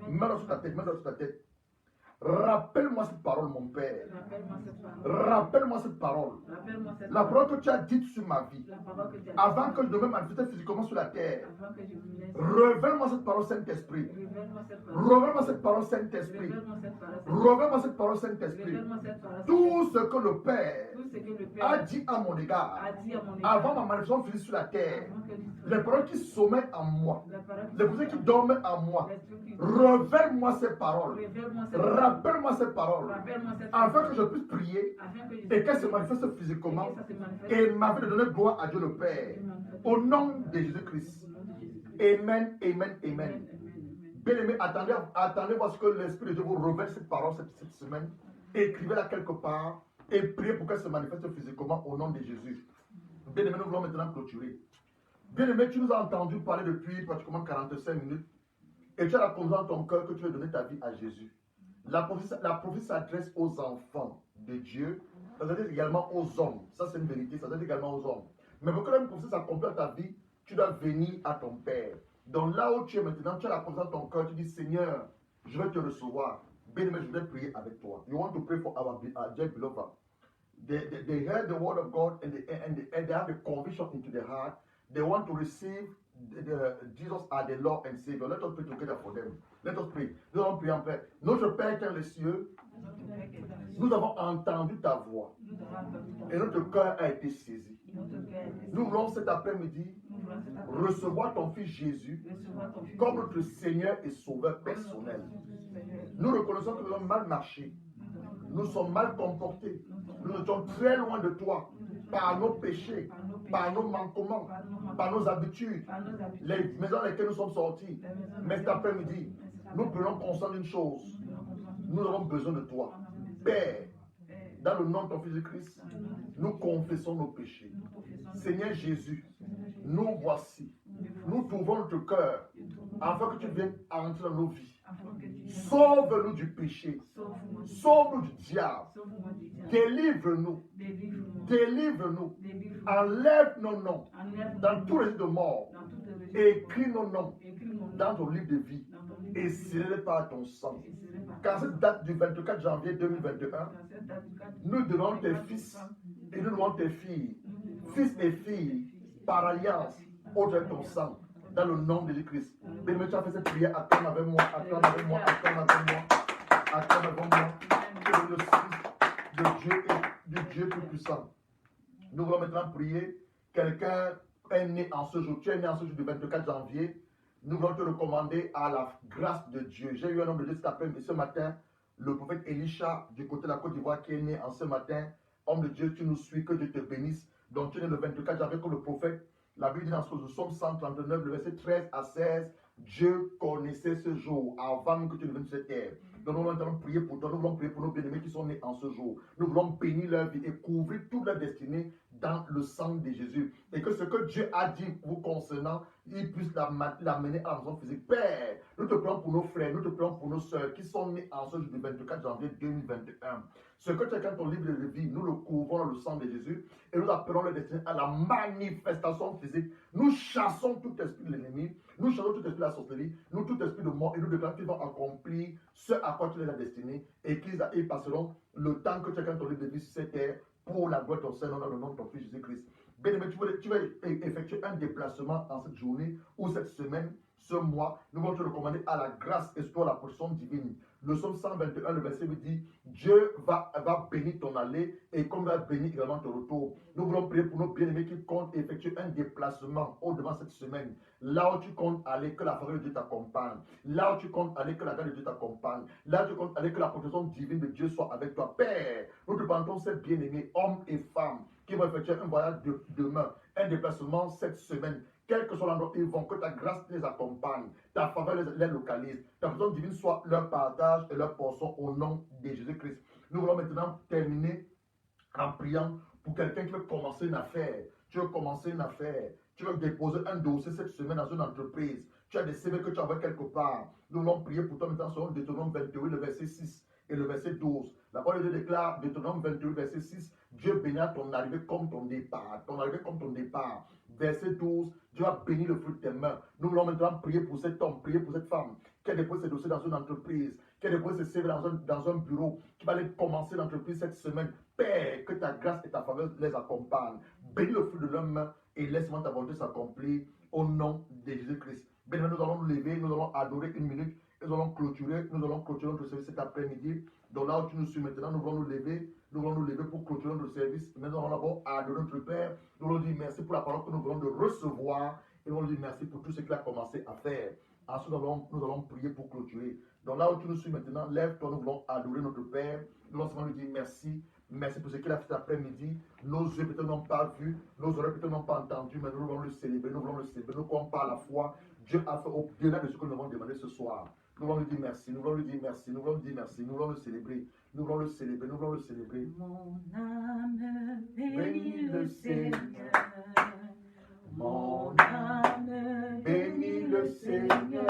ma Main sur ta tête, main sur ta tête. Rappelle-moi cette parole, mon Père. Rappelle-moi cette parole. Rappelle-moi cette parole. Rappelle-moi cette La parole que tu as dite sur ma vie. La parole que tu as Avant que je ne me manifeste physiquement sur la terre. Avant que je me laisse. Révèle-moi cette parole, Saint-Esprit. Révèle-moi cette parole. Révèle-moi cette parole, Saint-Esprit. Révèle-moi cette parole. Révèle-moi cette parole, Saint-Esprit. Révèle-moi cette parole. Tout ce que le Père Tout ce que le a Père dit à mon égard, a dit à mon égard. avant ma manifestation physique sur la terre, Avant que l'histoire- les paroles qui sommeillent en moi, La parole les pensées qui dorment en moi, l'esprit qui- révèle-moi ces paroles, Révèle-moi cette parole. rappelle-moi ces paroles, Rappelle-moi cette afin parole. que je puisse prier Afin que je- et qu'elles se manifestent physiquement Et que ça se manifeste. et ma vie de donner gloire à Dieu le Père. Au nom de Jésus-Christ. Au nom de Jésus-Christ. Amen, amen, amen. Amen. Bien-aimés, attendez voir ce que l'Esprit de Dieu vous révèle cette parole cette semaine. Écrivez-la quelque part et priez pour qu'elle se manifeste physiquement au nom de Jésus. Bien-aimés, nous voulons maintenant clôturer. Bien-aimé, tu nous as entendu parler depuis pratiquement 45 minutes et tu as la conviction dans ton cœur que tu veux donner ta vie à Jésus, la prophétie s'adresse aux enfants de Dieu, ça s'adresse également aux hommes. Ça, c'est une vérité, ça s'adresse également aux hommes. Mais pour que la prophétie s'accomplisse dans ta vie, tu dois venir à ton Père. Donc là où tu es maintenant, tu as la confiance dans ton cœur, tu dis Seigneur, je vais te recevoir. Bien-aimé, je vais prier avec toi. You want to pray for our dear beloved. They heard the word of God and they have a conviction into their heart. They want to receive Jesus as the Lord and Savior. Let us pray together for them. Let us pray. Nous allons prier en paix. Notre Père qui est dans les cieux, nous avons entendu ta voix et notre cœur a été saisi. Nous voulons cet après-midi recevoir ton Fils Jésus comme notre Seigneur et Sauveur personnel. Nous reconnaissons que nous avons mal marché. Nous sommes mal comportés. Nous étions très loin de toi par nos péchés, par nos manquements, par nos habitudes, les maisons dans lesquelles nous sommes sortis. Mais cet après-midi, nous prenons conscience d'une chose. Nous avons besoin de toi. Père, dans le nom de ton Fils Christ, nous confessons nos péchés. Seigneur Jésus, nous voici. Nous trouvons notre cœur afin que tu viennes entrer dans nos vies. Sauve-nous du péché. Sauve-nous du diable. Délivre-nous. Délivre-nous. Enlève nos noms dans tout registre de mort. Écris nos noms dans ton livre de vie et scellez par ton sang. Car cette date du 24 janvier 2021, nous donnons tes fils et nous donnons tes filles, fils et filles, par alliance, au de ton sang, dans le nom de Jésus-Christ. Bien-aimé, tu as fait cette prière, acclame avec moi, acclame avec moi, acclame avec moi, acclame avec moi, que le Fils de Dieu et du Dieu tout-puissant. Nous voulons maintenant prier. Quelqu'un est né en ce jour, tu es né en ce jour du 24 janvier. Nous voulons te recommander à la grâce de Dieu. J'ai eu un homme de Dieu cet après-midi, ce matin, le prophète Elisha du côté de la Côte d'Ivoire qui est né en ce matin. Homme de Dieu, tu nous suis, que Dieu te bénisse. Donc tu es né le 24 janvier comme le prophète. La Bible dit dans le Psaume 139, le verset 13 à 16, Dieu connaissait ce jour avant même que tu ne viennes sur cette terre. Donc nous voulons prier pour toi, nous voulons prier pour nos bien-aimés qui sont nés en ce jour. Nous voulons bénir leur vie et couvrir toute leur destinée dans le sang de Jésus. Et que ce que Dieu a dit vous concernant, il puisse l'amener à la maison physique. Père, nous te prions pour nos frères, nous te prions pour nos soeurs qui sont nés en ce jour du 24 janvier 2021. Ce que tu as dans ton livre de vie, nous le couvrons dans le sang de Jésus et nous appelons le destinée à la manifestation physique. Nous chassons tout esprit de l'ennemi, nous chassons tout esprit de la sorcellerie, nous tout esprit de mort et nous déclarons qu'ils vont accomplir ce à quoi tu les as destinés et qu'ils passeront le temps que tu as dans ton livre de vie sur cette terre pour la gloire de ton Seigneur dans le nom de ton Fils Jésus-Christ. Bien-aimé, tu vas effectuer un déplacement en cette journée ou cette semaine, ce mois. Nous allons te recommander à la grâce et surtout à la protection divine. Le psaume 121, le verset me dit, Dieu va bénir ton aller et comme il va bénir également ton retour. Nous voulons prier pour nos bien-aimés qui comptent effectuer un déplacement au-devant cette semaine. Là où tu comptes aller, que la faveur de Dieu t'accompagne. Là où tu comptes aller, que la grâce de Dieu t'accompagne. Là où tu comptes aller, que la protection divine de Dieu soit avec toi. Père, nous te demandons ces bien-aimés, hommes et femmes, qui vont effectuer un voyage demain, un déplacement cette semaine. Quel que soit l'endroit où ils vont, que ta grâce les accompagne, ta faveur les localise, ta protection divine soit leur partage et leur portion au nom de Jésus-Christ. Nous voulons maintenant terminer en priant pour quelqu'un qui veut commencer une affaire. Tu veux commencer une affaire, tu veux déposer un dossier cette semaine dans une entreprise, tu as des CV que tu envoies quelque part. Nous voulons prier pour toi maintenant selon Deutéronome 28, le verset 6 et le verset 12. La parole de Dieu déclare, Deutéronome 28, verset 6, Dieu bénira ton arrivée comme ton départ. Ton arrivée comme ton départ. Verset 12, Dieu a béni le fruit de tes mains. Nous voulons maintenant prier pour cet homme, prier pour cette femme qui a déposé ses dossiers dans une entreprise, qui a déposé ses CV dans un bureau, qui va aller commencer l'entreprise cette semaine. Père, que ta grâce et ta faveur les accompagnent. Bénis le fruit de leurs mains et laisse-moi ta volonté s'accomplir au nom de Jésus-Christ. Bien, nous allons nous lever, nous allons adorer une minute, nous allons clôturer notre service cet après-midi. Donc là où tu nous suis maintenant, nous allons nous lever pour clôturer notre service. Maintenant, nous allons d'abord adorer notre Père. Nous allons dire merci pour la parole que nous venons de recevoir et nous allons dire merci pour tout ce qu'il a commencé à faire. Ensuite, nous allons prier pour clôturer. Donc là où tu nous suis maintenant, lève-toi, nous voulons adorer notre Père. Nous allons seulement lui dire merci. Merci pour ce qu'il a fait cet après-midi. Nos yeux peut-être n'ont pas vu, nos oreilles peut-être n'ont pas entendu, mais nous voulons le célébrer, nous voulons le célébrer. Nous croyons par la foi. Dieu a fait au-delà de ce que nous avons demandé ce soir. Nous voulons lui dire merci, nous voulons lui dire merci, nous voulons lui dire merci, nous voulons le célébrer, nous voulons le célébrer, nous voulons le célébrer. Mon âme bénit le Seigneur. Mon âme bénit le Seigneur.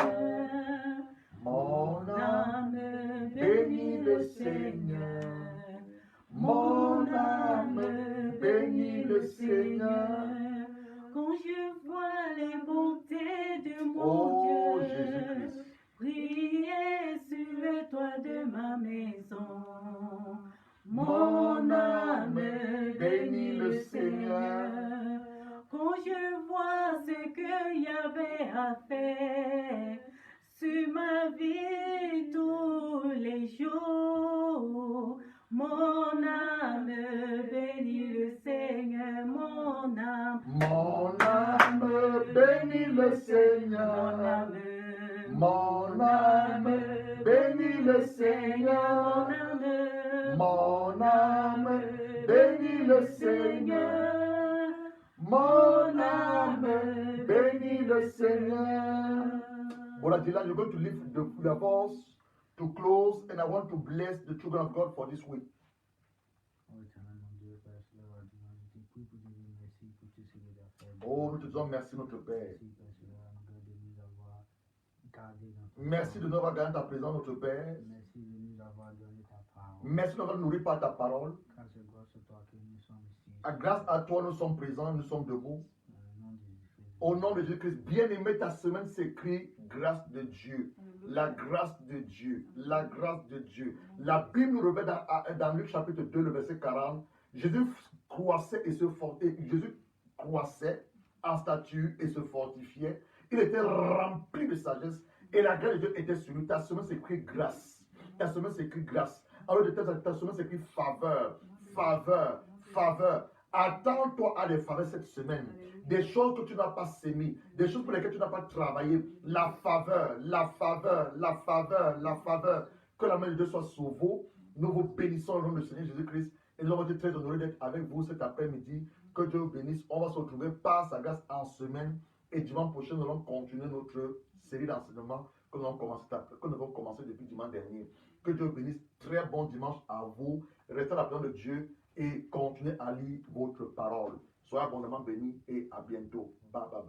Mon âme bénis le Seigneur. Quand je vois ce que Yahvé a fait sur ma vie tous les jours, mon âme bénit le Seigneur, mon âme. Mon âme bénit le Mon Seigneur. âme, Mon âme bénit le mon Seigneur. âme, Mon âme bénit le Seigneur. Mon âme bénit le Seigneur. Brother Dylan, you're going to lift the voice to close, and I want to bless the children of God for this week. Oh, nous te disons merci, notre Père. Merci de nous avoir gardé ta présence, notre Père. Merci de nous avoir donné ta parole. Merci de nous avoir nourris par ta parole. Grâce et grâce à toi que nous sommes ici. Grâce à toi, nous sommes présents, nous sommes debout. Dans le nom de Jésus-Christ. Au nom de Jésus-Christ, bien-aimé, ta semaine s'écrit grâce de Dieu. La grâce de Dieu. La grâce de Dieu. La Bible nous révèle dans Luc chapitre 2, le verset 40. Jésus croissait et se fortifiait. Jésus croissait en stature et se fortifiait. Il était rempli de sagesse et la grâce de Dieu était sur lui. Ta semaine s'écrit grâce. Ta semaine s'écrit grâce. Alors de ta semaine s'écrit faveur. Faveur. Faveur. Attends-toi à des faveurs cette semaine. Des choses que tu n'as pas sémées, des choses pour lesquelles tu n'as pas travaillé. La faveur, la faveur, la faveur, la faveur. Que la main de Dieu soit sur vous. Nous vous bénissons au nom du Seigneur Jésus-Christ. Et nous sommes très honorés d'être avec vous cet après-midi. Que Dieu vous bénisse. On va se retrouver par sa grâce en semaine. Et dimanche prochain, nous allons continuer notre série d'enseignements que nous avons commencé depuis dimanche dernier. Que Dieu vous bénisse. Très bon dimanche à vous. Restez à la présence de Dieu et continuez à lire votre parole. Soyez abondamment bénis et à bientôt. Bye bye bye.